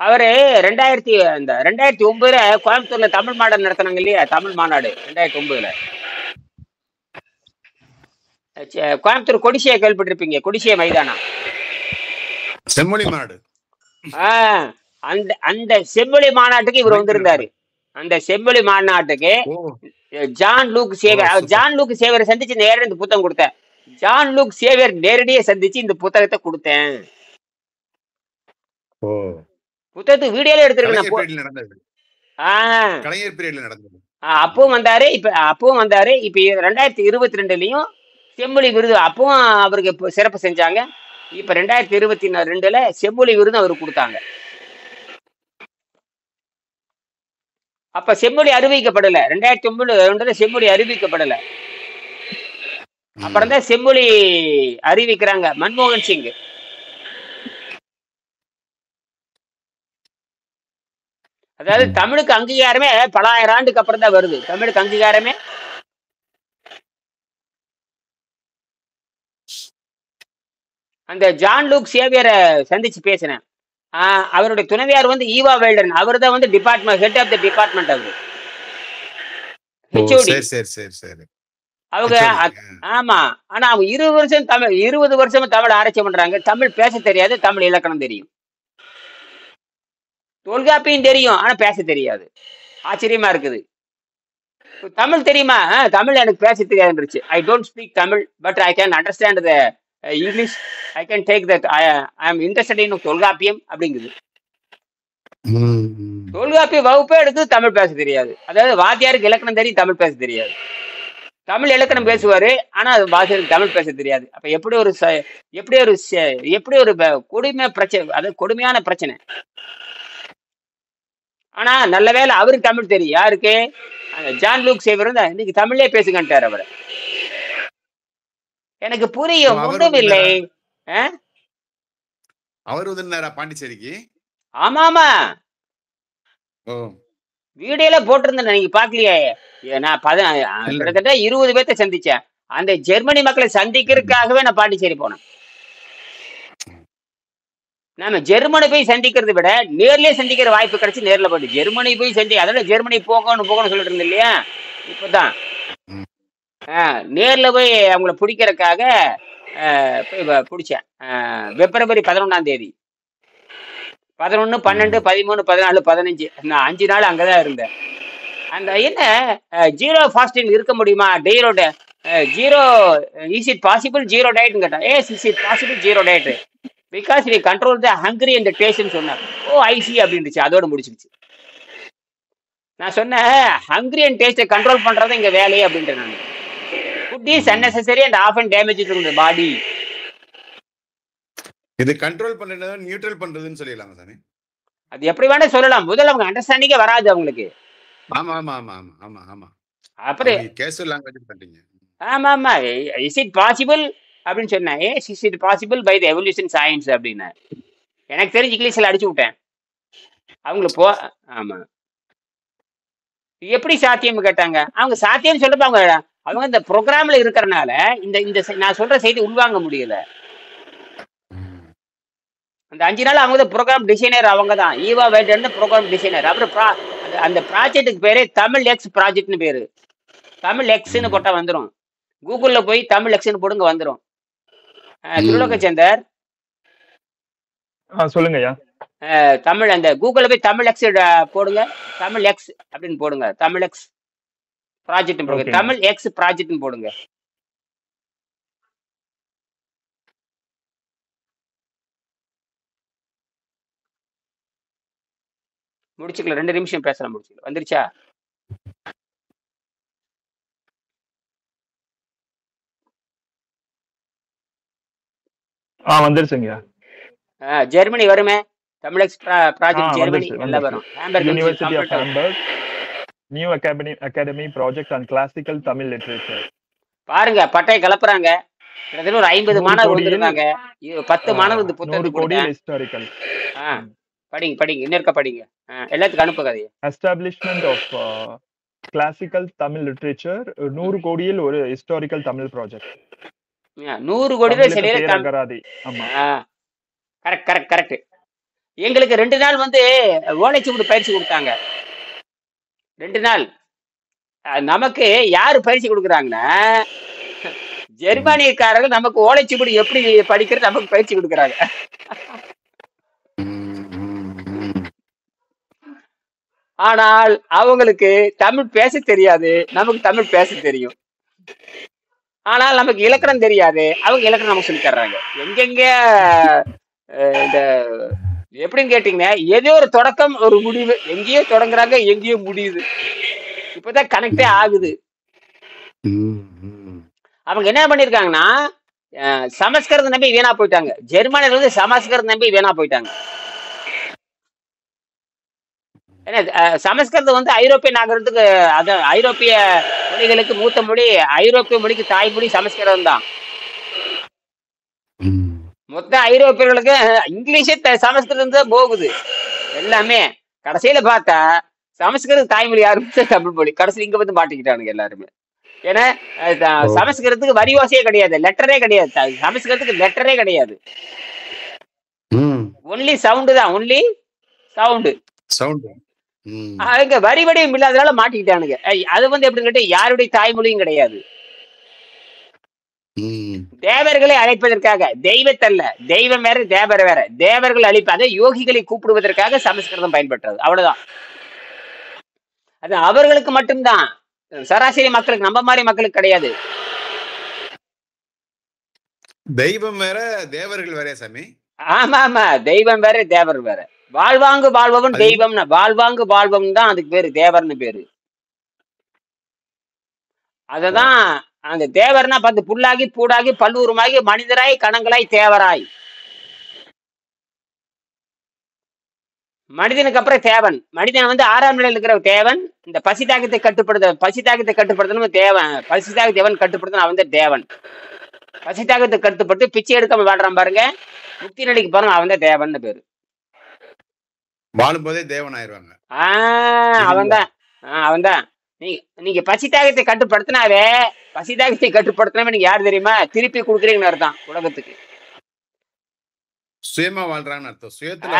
அவரு 2009 கோயம்புத்தூர்ல தமிழ் மாநாடு நடத்தினாங்க இல்லையா, தமிழ் மாநாடு 2009. கோயம்புத்தூர் கொடிசியை கேள்விப்பட்டிருப்பீங்க, கொடிசிய மைதானம், செம்மொழி மாநாடு. அந்த செம்மொழி மாநாட்டுக்கு இவர் வந்திருந்தாரு. அந்த செம்மொழி மாநாட்டுக்கு John Luke Xavier, John Luke சேவியரை சந்திச்சு நேரடியா இந்த புத்தகம் கொடுத்தேன். ஜான் லூக் சேவியர் நேரடியா சந்திச்சு இந்த புத்தகத்தை கொடுத்தேன். புத்தகத்துக்கு வீடியோல எடுத்திருக்கேன். அப்பவும் வந்தாரு, அப்பவும் வந்தாரு. இப்ப 2022லயும் செம்மொழி விருது அப்பவும் அவருக்கு சிறப்பு செஞ்சாங்க. இப்ப 2022ல செம்மொழி விருது அவருக்கு கொடுத்தாங்க. அப்ப செம்மொழி அறிவிக்கப்படல, 2009 செம்மொழி அறிவிக்கப்படல. அப்புறம் தான் செம்மொழி அறிவிக்கிறாங்க மன்மோகன் சிங். அதாவது தமிழுக்கு அங்கீகாரமே பல ஆயிரம் ஆண்டுக்கு அப்புறம் தான் வருது. தமிழுக்கு அங்கீகாரமே அந்த ஜான் லூக் சேவியரை சந்திச்சு பேசினேன். அவருடைய துணைவியார் வந்து ஈவா வெல்டன், அவர் தான் வந்து department head of the department. அவரு HOD. அவங்க ஹெச்ஓடி. ஆமா. ஆனா அவங்க 20 வருஷமா தமிழ் ஆராய்ச்சி பண்றாங்க. தமிழ் பேச தெரியாது, தமிழ் இலக்கணம் தெரியும், தொல்காப்பியம் தெரியும், ஆனா பேச தெரியாது. ஆச்சரியமா இருக்குது. தமிழ் தெரியுமா? தமிழ் எனக்கு பேச தெரியாதுன்றுச்சு. I don't speak Tamil, but I can understand the English. I can take that. I am interested இன் தொல்காப்பியம் அப்படிங்குது. தொல்காப்பிய வகுப்பே எடுத்து தமிழ் பேச தெரியாது. அதாவது வாத்தியாருக்கு இலக்கணம் தெரியும், தமிழ் பேச தெரியாது. தமிழ் இலக்கணம் பேசுவாரு, ஆனா அது வாத்தியாருக்கு தமிழ் பேச தெரியாது. அப்ப எப்படி ஒரு கொடுமை பிரச்சனை, அது கொடுமையான பிரச்சனை. ஆனா நல்ல வேளை அவருக்கு தமிழ் தெரியும். யாருக்கு? ஜான் லூக் சேவர் வந்து இன்னைக்கு தமிழ்லே பேசுங்கன்ட்டார் அவரை. எனக்கு புரியும், ஒன்றும் இல்லை. அவர் வந்து பாண்டிச்சேரிக்கு. ஆமா ஆமா, வீடியோல போட்டிருந்தேன், நீங்க பாக்கலையே? நான் கிட்டத்தட்ட 20 பேர்த்த சந்திச்சேன். அந்த ஜெர்மனி மக்களை சந்திக்கிறதுக்காகவே நான் பாண்டிச்சேரி போனேன். நாம ஜெர்மனி போய் சந்திக்கிறத விட நேர்லயே சந்திக்கிற வாய்ப்பு கிடைச்சு நேர்ல போயிட்டு ஜெர்மனி போய் அதோட ஜெர்மனி போகணும்னு சொல்லிட்டு இருந்தேன் இல்லையா? இப்பதான் நேர்ல போய் அவங்கள பிடிக்கிறதுக்காக போய் பிடிச்சேன். பிப்ரவரி 11ஆம் தேதி, 11, 12, 13, 14, 15 நான் 5 நாள் அங்கதான் இருந்தேன். அங்க என்ன ஜீரோ ஃபாஸ்டிங் இருக்க முடியுமா? Zero is it possible zero டயட்னு கேட்டேன். Yes is it possible zero diet because we control the hungry and டேஸ்ட்னு சொன்னார். ஓ ஐசி அப்படின்னுச்சு. அதோட முடிச்சிருச்சு. நான் சொன்னேன், ஹங்கரி அண்ட் டேஸ்ட்டை கண்ட்ரோல் பண்றது இங்க வேலையே அப்படின்ட்டு. நான் food is unnecessary and often damage to the body. இது கண்ட்ரோல் பண்றது நியூட்ரல் பண்றதுன்னு சொல்லிடலாமா சாமி? அது எப்படி வேணா சொல்லலாம். முதல்ல அவங்க அண்டர்ஸ்டாண்டிங்கே வராது அவங்களுக்கு. ஆமா ஆமா ஆமா ஆமா ஆமா ஆமா. அப்புறம் கேஷுவல் லாங்குவேஜ் பண்றீங்க. ஆமா ஆமா, இஸ் இட் பாசிபிள் அப்படின்னு சொன்னேன். Is it possible by the evolution science அப்படின்னு எனக்கு தெரிஞ்சு இங்கிலீஷ்ல அடிச்சு விட்டேன். அவங்களுக்கு ஆமா, எப்படி சாத்தியம் கேட்டாங்க. அவங்க சாத்தியம் சொல்றப்ப அவங்க இந்த ப்ரோக்ராம்ல இருக்கிறனால இந்த நான் சொல்ற செய்தி உள்வாங்க முடியல. அந்த 5 நாள் அவங்க தான் ப்ரோக்ராம் டிசைனர். அவங்க தான் ஈவா வைட் ப்ரோக்ராம் டிசைனர். அப்புறம் அந்த ப்ராஜெக்டுக்கு பேரே தமிழ் எக்ஸ் ப்ராஜெக்ட்னு பேரு. தமிழ் எக்ஸ்ன்னு போட்டா வந்துடும். கூகுள்ல போய் தமிழ் எக்ஸ்ன்னு போடுங்க, வந்துடும். திருலோகச்சந்தர் சொல்லுங்க ஐயா. தமிழ் அந்த கூகுள்ல போய் தமிழ் எக்ஸ் போடுங்க, தமிழ் எக்ஸ் அப்படின்னு போடுங்க. தமிழ் எக்ஸ் ப்ராஜெக்ட் போடுங்க, தமிழ் எக்ஸ் ப்ராஜெக்ட்னு போடுங்க. முடிச்சுக்கலாம், 2 நிமிஷம் பேசலாம். முடிச்சுக்கலாம். வந்துருச்சா? வந்துருச்சுங்க. ஜெர்மனி வருமே, தமிழ் எக்ஸ் ப்ராஜெக்ட் ஜெர்மனி எல்லாம் வரும். University of Hamburg new academy project on classical Tamil literature. பாருங்க, பட்டையை கலப்புறாங்க. கிட்டத்தட்ட ஒரு 50 மாணவர் வந்திருக்காங்க. 10 மாணவர் இந்த புத்தகத்தை கொடுத்தாங்க. ஹிஸ்டாரிக்கல். படிங்க இன்னொருக்க படிங்க. எல்லாத்துக்கும் அனுப்பு கதையை. எஸ்டாப்ளிஷ்மென்ட் ஆஃப் கிளாசிக்கல் தமிழ் லிட்டரேச்சர் 100 கோடியில் ஒரு ஹிஸ்டாரிக்கல் தமிழ் ப்ராஜெக்ட். 100 கோடியில சிலையில கரெக்ட். எங்களுக்கு 2 நாள் வந்து ஓலைச்சுவடு பயிற்சி கொடுத்தாங்க. 2 நாள். நமக்கு யாரு பயிற்சி கொடுக்குறாங்கன்னா, ஜெர்மனிக்காரர்கள் நமக்கு ஓலைச்சுவடு எப்படி படிக்கிறது நமக்கு பயிற்சி கொடுக்குறாங்க. ஆனால் அவங்களுக்கு தமிழ் பேச தெரியாது, நமக்கு தமிழ் பேச தெரியும். ஆனால் நமக்கு இலக்கணம் தெரியாது, அவங்க இலக்கணம் நமக்கு சொல்லி தர்றாங்க. எங்கெங்க இந்த எப்படின்னு கேட்டீங்கன்னா, ஏதோ ஒரு தொடக்கம் ஒரு முடிவு. எங்கேயோ தொடங்குறாங்க, எங்கேயோ முடியுது. இப்பதான் கனெக்டே ஆகுது. அவங்க என்ன பண்ணிருக்காங்கன்னா, சமஸ்கிருதம் நம்பி வீணா போயிட்டாங்க. ஜெர்மனில வந்து சமஸ்கிருதம் நம்பி வீணா போயிட்டாங்க. ஏன்னா சமஸ்கிருதம் வந்து ஐரோப்பிய நாகரத்துக்கு, ஐரோப்பிய மொழிகளுக்கு மூத்த மொழி. ஐரோப்பிய மொழிக்கு தாய்மொழி சமஸ்கிருதம் தான். மொத்த ஐரோப்பியர்களுக்கு இங்கிலீஷே சமஸ்கிருதம் தான் போகுது எல்லாமே. கடைசியில பார்த்தா சமஸ்கிருத தாய்மொழி யாருமே தமிழ் மொழி. கடைசியில் இங்க வந்து மாட்டிக்கிட்டானுங்க எல்லாருமே. ஏன்னா சமஸ்கிருதத்துக்கு வரிவாசியே கிடையாது, லெட்டரே கிடையாது. சமஸ்கிருதத்துக்கு லெட்டரே கிடையாது, ஒன்லி சவுண்டு தான். Only sound. அங்க வரி வடிவம் இல்லாதனால மாட்டிக்கிட்டானுங்க. அது வந்து எப்படின்னு கேட்டா யாருடைய தாய்மொழியும் கிடையாது. தேவர்களை அழைப்பதற்காக, தெய்வத்தல்ல. தெய்வம் வேற, தேவர் வேற. தேவர்கள் அழைப்பது யோகிகளை கூப்பிடுவதற்காக சமஸ்கிருதம் பயன்பட்டது, அவ்வளவுதான். அது அவர்களுக்கு மட்டும்தான், சராசரி மக்களுக்கு, நம்ம மாதிரி மக்களுக்கு கிடையாது. தெய்வம் வேற தேவர்கள் வேற சாமி. ஆமா ஆமா, தெய்வம் வேற தேவர் வேற. வாழ்வாங்கு வாழ்பவன் தெய்வம்னா, வாழ்வாங்கு வாழ்பவன் தான் அதுக்கு பேரு, தேவர்னு பேரு. அததான் அந்த தேவர்னா பத்து புல்லாகி பூடாகி பல்லூருமாகி மனிதராய் கணங்களாய் தேவராய். மனிதனுக்கு அப்புறம் தேவன். மனிதன் வந்து 6ஆம் நிலையில் இருக்கிற தேவன். இந்த பசிதாகத்தை கட்டுப்படுத்தணும் தேவன். பசிதாகத்தேவன் கட்டுப்படுத்தணும், அவன் தான் தேவன். பசிதாகத்தை கட்டுப்பட்டு பிச்சை எடுக்காம வாழ்றான் பாருங்க, முக்தி நிலைக்கு போறோம், அவன் தான் தேவன் பேரு. வாழும் போதே தேவன் ஆயிடுவாங்க. அவன் தான். நீங்க பசிதாகத்தை கட்டுப்படுத்தினாவே, பசிதாகத்தை கட்டுப்படுத்தினாவே நீங்க யாரு தெரியுமா? திருப்பி கொடுக்குறீங்கன்னு அர்த்தம் உலகத்துக்கு. சுயமா வாழ்றான்னு அர்த்தம். சுயத்துல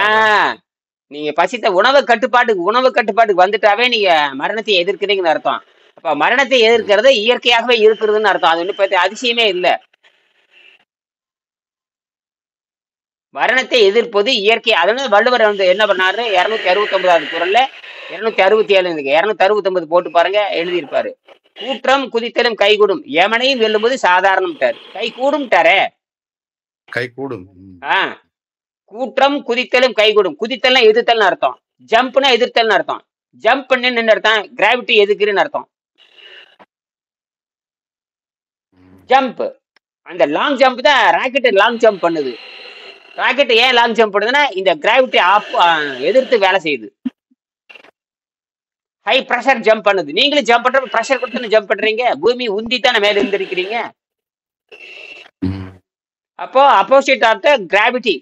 நீங்க உணவு கட்டுப்பாட்டுக்கு வந்துட்டாவே நீங்க மரணத்தை எதிர்க்கிறீங்கன்னு அர்த்தம். அப்ப மரணத்தை எதிர்க்கிறது இயற்கையாகவே இருக்கிறதுன்னு அர்த்தம். அது ஒன்றும் பத்தி அதிசயமே இல்லை. மரணத்தை எதிர்ப்பது இயற்கை. அதனால வள்ளுவர் வந்து என்ன பண்ணாரு, 269வது குறள்ல 267 269 போட்டு பாருங்க, எழுதியிருப்பாரு. கூற்றம் குதித்தலும் கைகூடும், எமனையும் வெல்லும்போது சாதாரணம் கை கூடும்ட்டாரே. கை கூடும். கூற்றம் குதித்தலும் கைகூடும். குதித்தல்னா எதிர்த்தல்னு அர்த்தம், ஜம்ப்னா எதிர்த்தல்னு அர்த்தம். ஜம்ப் என்ன அர்த்தம்? கிராவிட்டி எதிர்க்கிறேன்னு அர்த்தம். ஜம்ப், அந்த லாங் ஜம்ப் தான் ராக்கெட் லாங் ஜம்ப் பண்ணுது. ராக்கெட் ஏன் லாங் ஜம்ப் பண்ணுதுன்னா இந்த கிராவிட்டி எதிர்த்து வேலை செய்யுது. ஹை பிரஷர் ஜம்ப் பண்ணுது. நீங்களும் ஜம்ப் பண்ற பிரஷர் கொடுத்து ஜம்ப் பண்றீங்க, பூமி உந்தி தானே மேல இருந்திருக்கிறீங்க. அப்போ அப்போசிட் ஆஃப் த கிராவிட்டி.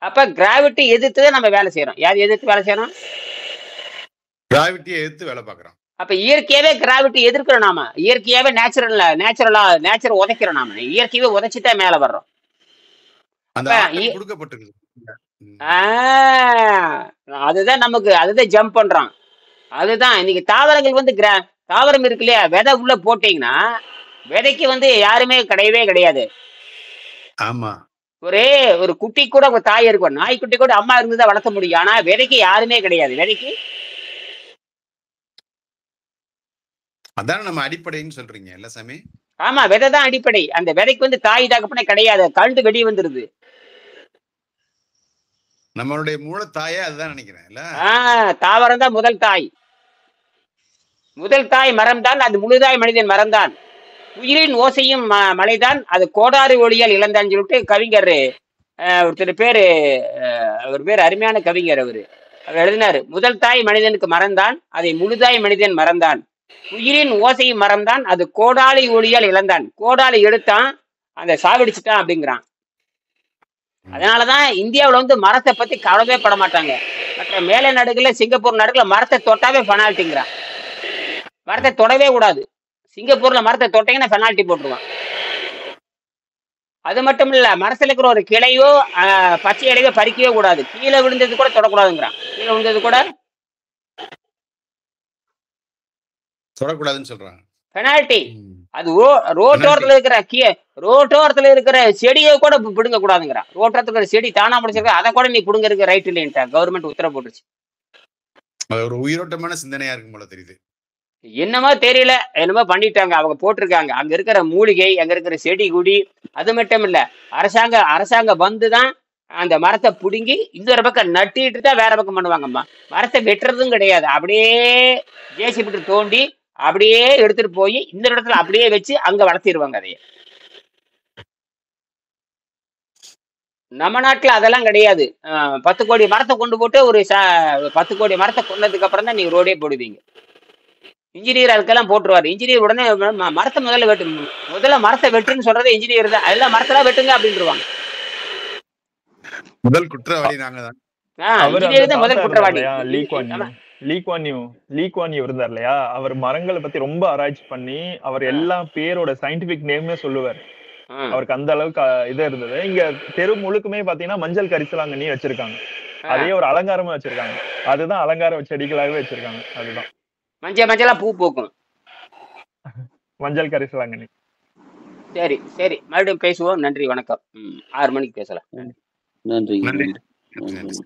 அப்ப கிராவிட்டி எதிர்த்து நம்ம வேலை செய்யறோம். யார் எதிர்த்து வேலை செய்யறோம்? கிராவிட்டியை எதிர்த்து வேலை பார்க்கறோம். அப்ப இயற்கையாவே கிராவிட்டி எதிர்க்கிறோம் நாம. இயற்கையாவே நேச்சுரல் உதைக்கிறோம் நாம. இயற்கையாவே உதைச்சுதான் மேல வர்றோம். அதுதான் நமக்கு, அதுதான் ஜம்ப் பண்றோம். அதுதான் இன்னைக்கு தாவரங்கள் வந்து தாவரம் இருக்கு இல்லையா, விதை உள்ள போட்டீங்கன்னா விதைக்கு வந்து யாருமே கிடையவே கிடையாது. ஆமா, ஒரு குட்டி கூட ஒரு தாய் இருக்கும், நாய்க்குட்டி கூட அம்மா இருந்துதான் வளர்த்த முடியும். ஆனா விதைக்கு யாருமே கிடையாது. விதைக்கு அதான் நம்ம அடிப்படைன்னு சொல்றீங்க இல்ல சாமி? ஆமா, விதை தான் அடிப்படை. அந்த விதைக்கு வந்து தாய் தகப்பனே கிடையாது, கழுந்து வெடி வந்துருது. நம்மளுடைய மூல தாயே அதுதான் நினைக்கிறேன் இல்ல? தாவரம் தான் முதல் தாய். முதல் தாய் மரம் தான், அது முழுதாய் மனிதன் மரம் தான். உயிரின் ஓசையும் மலைதான், அது கோடாறு ஒளியால் இழந்தான்னு சொல்லிட்டு கவிஞர் ஒருத்தர் பேரு, அவர் பேர் அருமையான கவிஞர். அவர் எழுதினாரு, முதல் தாய் மனிதனுக்கு மறந்தான், அதை முழுதாய் மனிதன் மறந்தான். உயிரின் ஓசையும் மறந்தான், அது கோடாலி ஒளியால் இழந்தான். கோடாலி எடுத்தான், அந்த சாவடிச்சுட்டான் அப்படிங்கிறான். அதனாலதான் இந்தியாவில வந்து மரத்தை பத்தி கவலைவே பட மாட்டாங்க. மற்ற மேலை நாடுகள்ல, சிங்கப்பூர் நாடுகள்ல மரத்தை தொட்டாவே பெனால்ட்டிங்கிறான். மரத்தை தொடவே கூடாது. சிங்கப்பூர்ல மரத்தை தொட்டீங்கன்னா பெனால்ட்டி போட்டுருவான். அது மட்டும் இல்ல, மரத்துல இருக்கிற ஒரு கிளையோ பச்சை இலையோ பறிக்கவே கூடாது. கீழே விழுந்தது கூட தொடக்கூடாதுங்கிறான். கீழே விழுந்தது கூட தொடக்கூடாதுன்னு சொல்றாங்க, பெனால்ட்டி. அது ரோட்டோரத்துல இருக்கிற செடியை கூட பிடுங்க கூடாதுங்கிறான். ரோட்டோரத்துல இருக்கிற செடி தானா முடிச்சிருக்க, அதை கூட நீ பிடுங்க இருக்க ரைட் இல்லைன்ட்டா கவர்மெண்ட் உத்தரவு போட்டுருச்சு. ஒரு உயிரோட்டமான சிந்தனையா இருக்கும் போல தெரியுது. என்னமோ தெரியல, என்னமோ பண்ணிட்டாங்க, அவங்க போட்டிருக்காங்க. அங்க இருக்கிற மூலிகை, அங்க இருக்கிற செடி கொடி, அது மட்டும் இல்ல, அரசாங்கம் வந்துதான் அந்த மரத்தை பிடுங்கி இன்னொரு பக்கம் நட்டிட்டு தான் வேற பக்கம் பண்ணுவாங்கம்மா. மரத்தை வெட்டுறதும் கிடையாது, அப்படியே ஜேசிபி தோண்டி அப்படியே எடுத்துட்டு போய் இந்த இடத்துல அப்படியே வச்சு அங்க வளர்த்திடுவாங்க. அதையே நம்ம நாட்டுல அதெல்லாம் கிடையாது. 10 கோடி மரத்தை கொண்டு போட்டு 10 கோடி மரத்தை கொண்டதுக்கு அப்புறம் தான் நீங்க ரோடே போடுவீங்க. இன்ஜினியர் அதுக்கெல்லாம் போட்டுருவாரு. இன்ஜினியர் உடனே மரத்தை முதல்ல மரத்தை வெட்டுன்னு சொல்றது இன்ஜினியர் தான். அதெல்லாம் மரத்தெல்லாம் வெட்டுங்க அப்படின்ட்டுருவாங்க. முதல் குற்றவாளி நாங்க தான். இன்ஜினியர் தான் முதல் குற்றவாளி. லீக்வான் இருந்தார் இல்லையா, அவர் மரங்களை பத்தி ரொம்ப ஆராய்ச்சி பண்ணி அவர் எல்லா பேரோட சயின்டிபிக் நேம்னே சொல்லுவார். அவருக்கு அந்த அளவுக்கு இது இருந்தது. இங்க தெரு முழுக்குமே பாத்தீங்கன்னா மஞ்சள் கரிசலாங்கண்ணி வச்சிருக்காங்க. அதையே ஒரு அலங்காரமா வச்சிருக்காங்க. அதுதான் அலங்கார செடிகளாகவே வச்சிருக்காங்க. அதுதான் மஞ்சளா பூ பூக்கும். மஞ்சள் கரிசலாங்கண்ணி. சரி சரி, மறுபடியும் பேசுவோம். நன்றி, வணக்கம். 6 மணிக்கு பேசலாம். நன்றிங்க. நன்றி. நன்றி.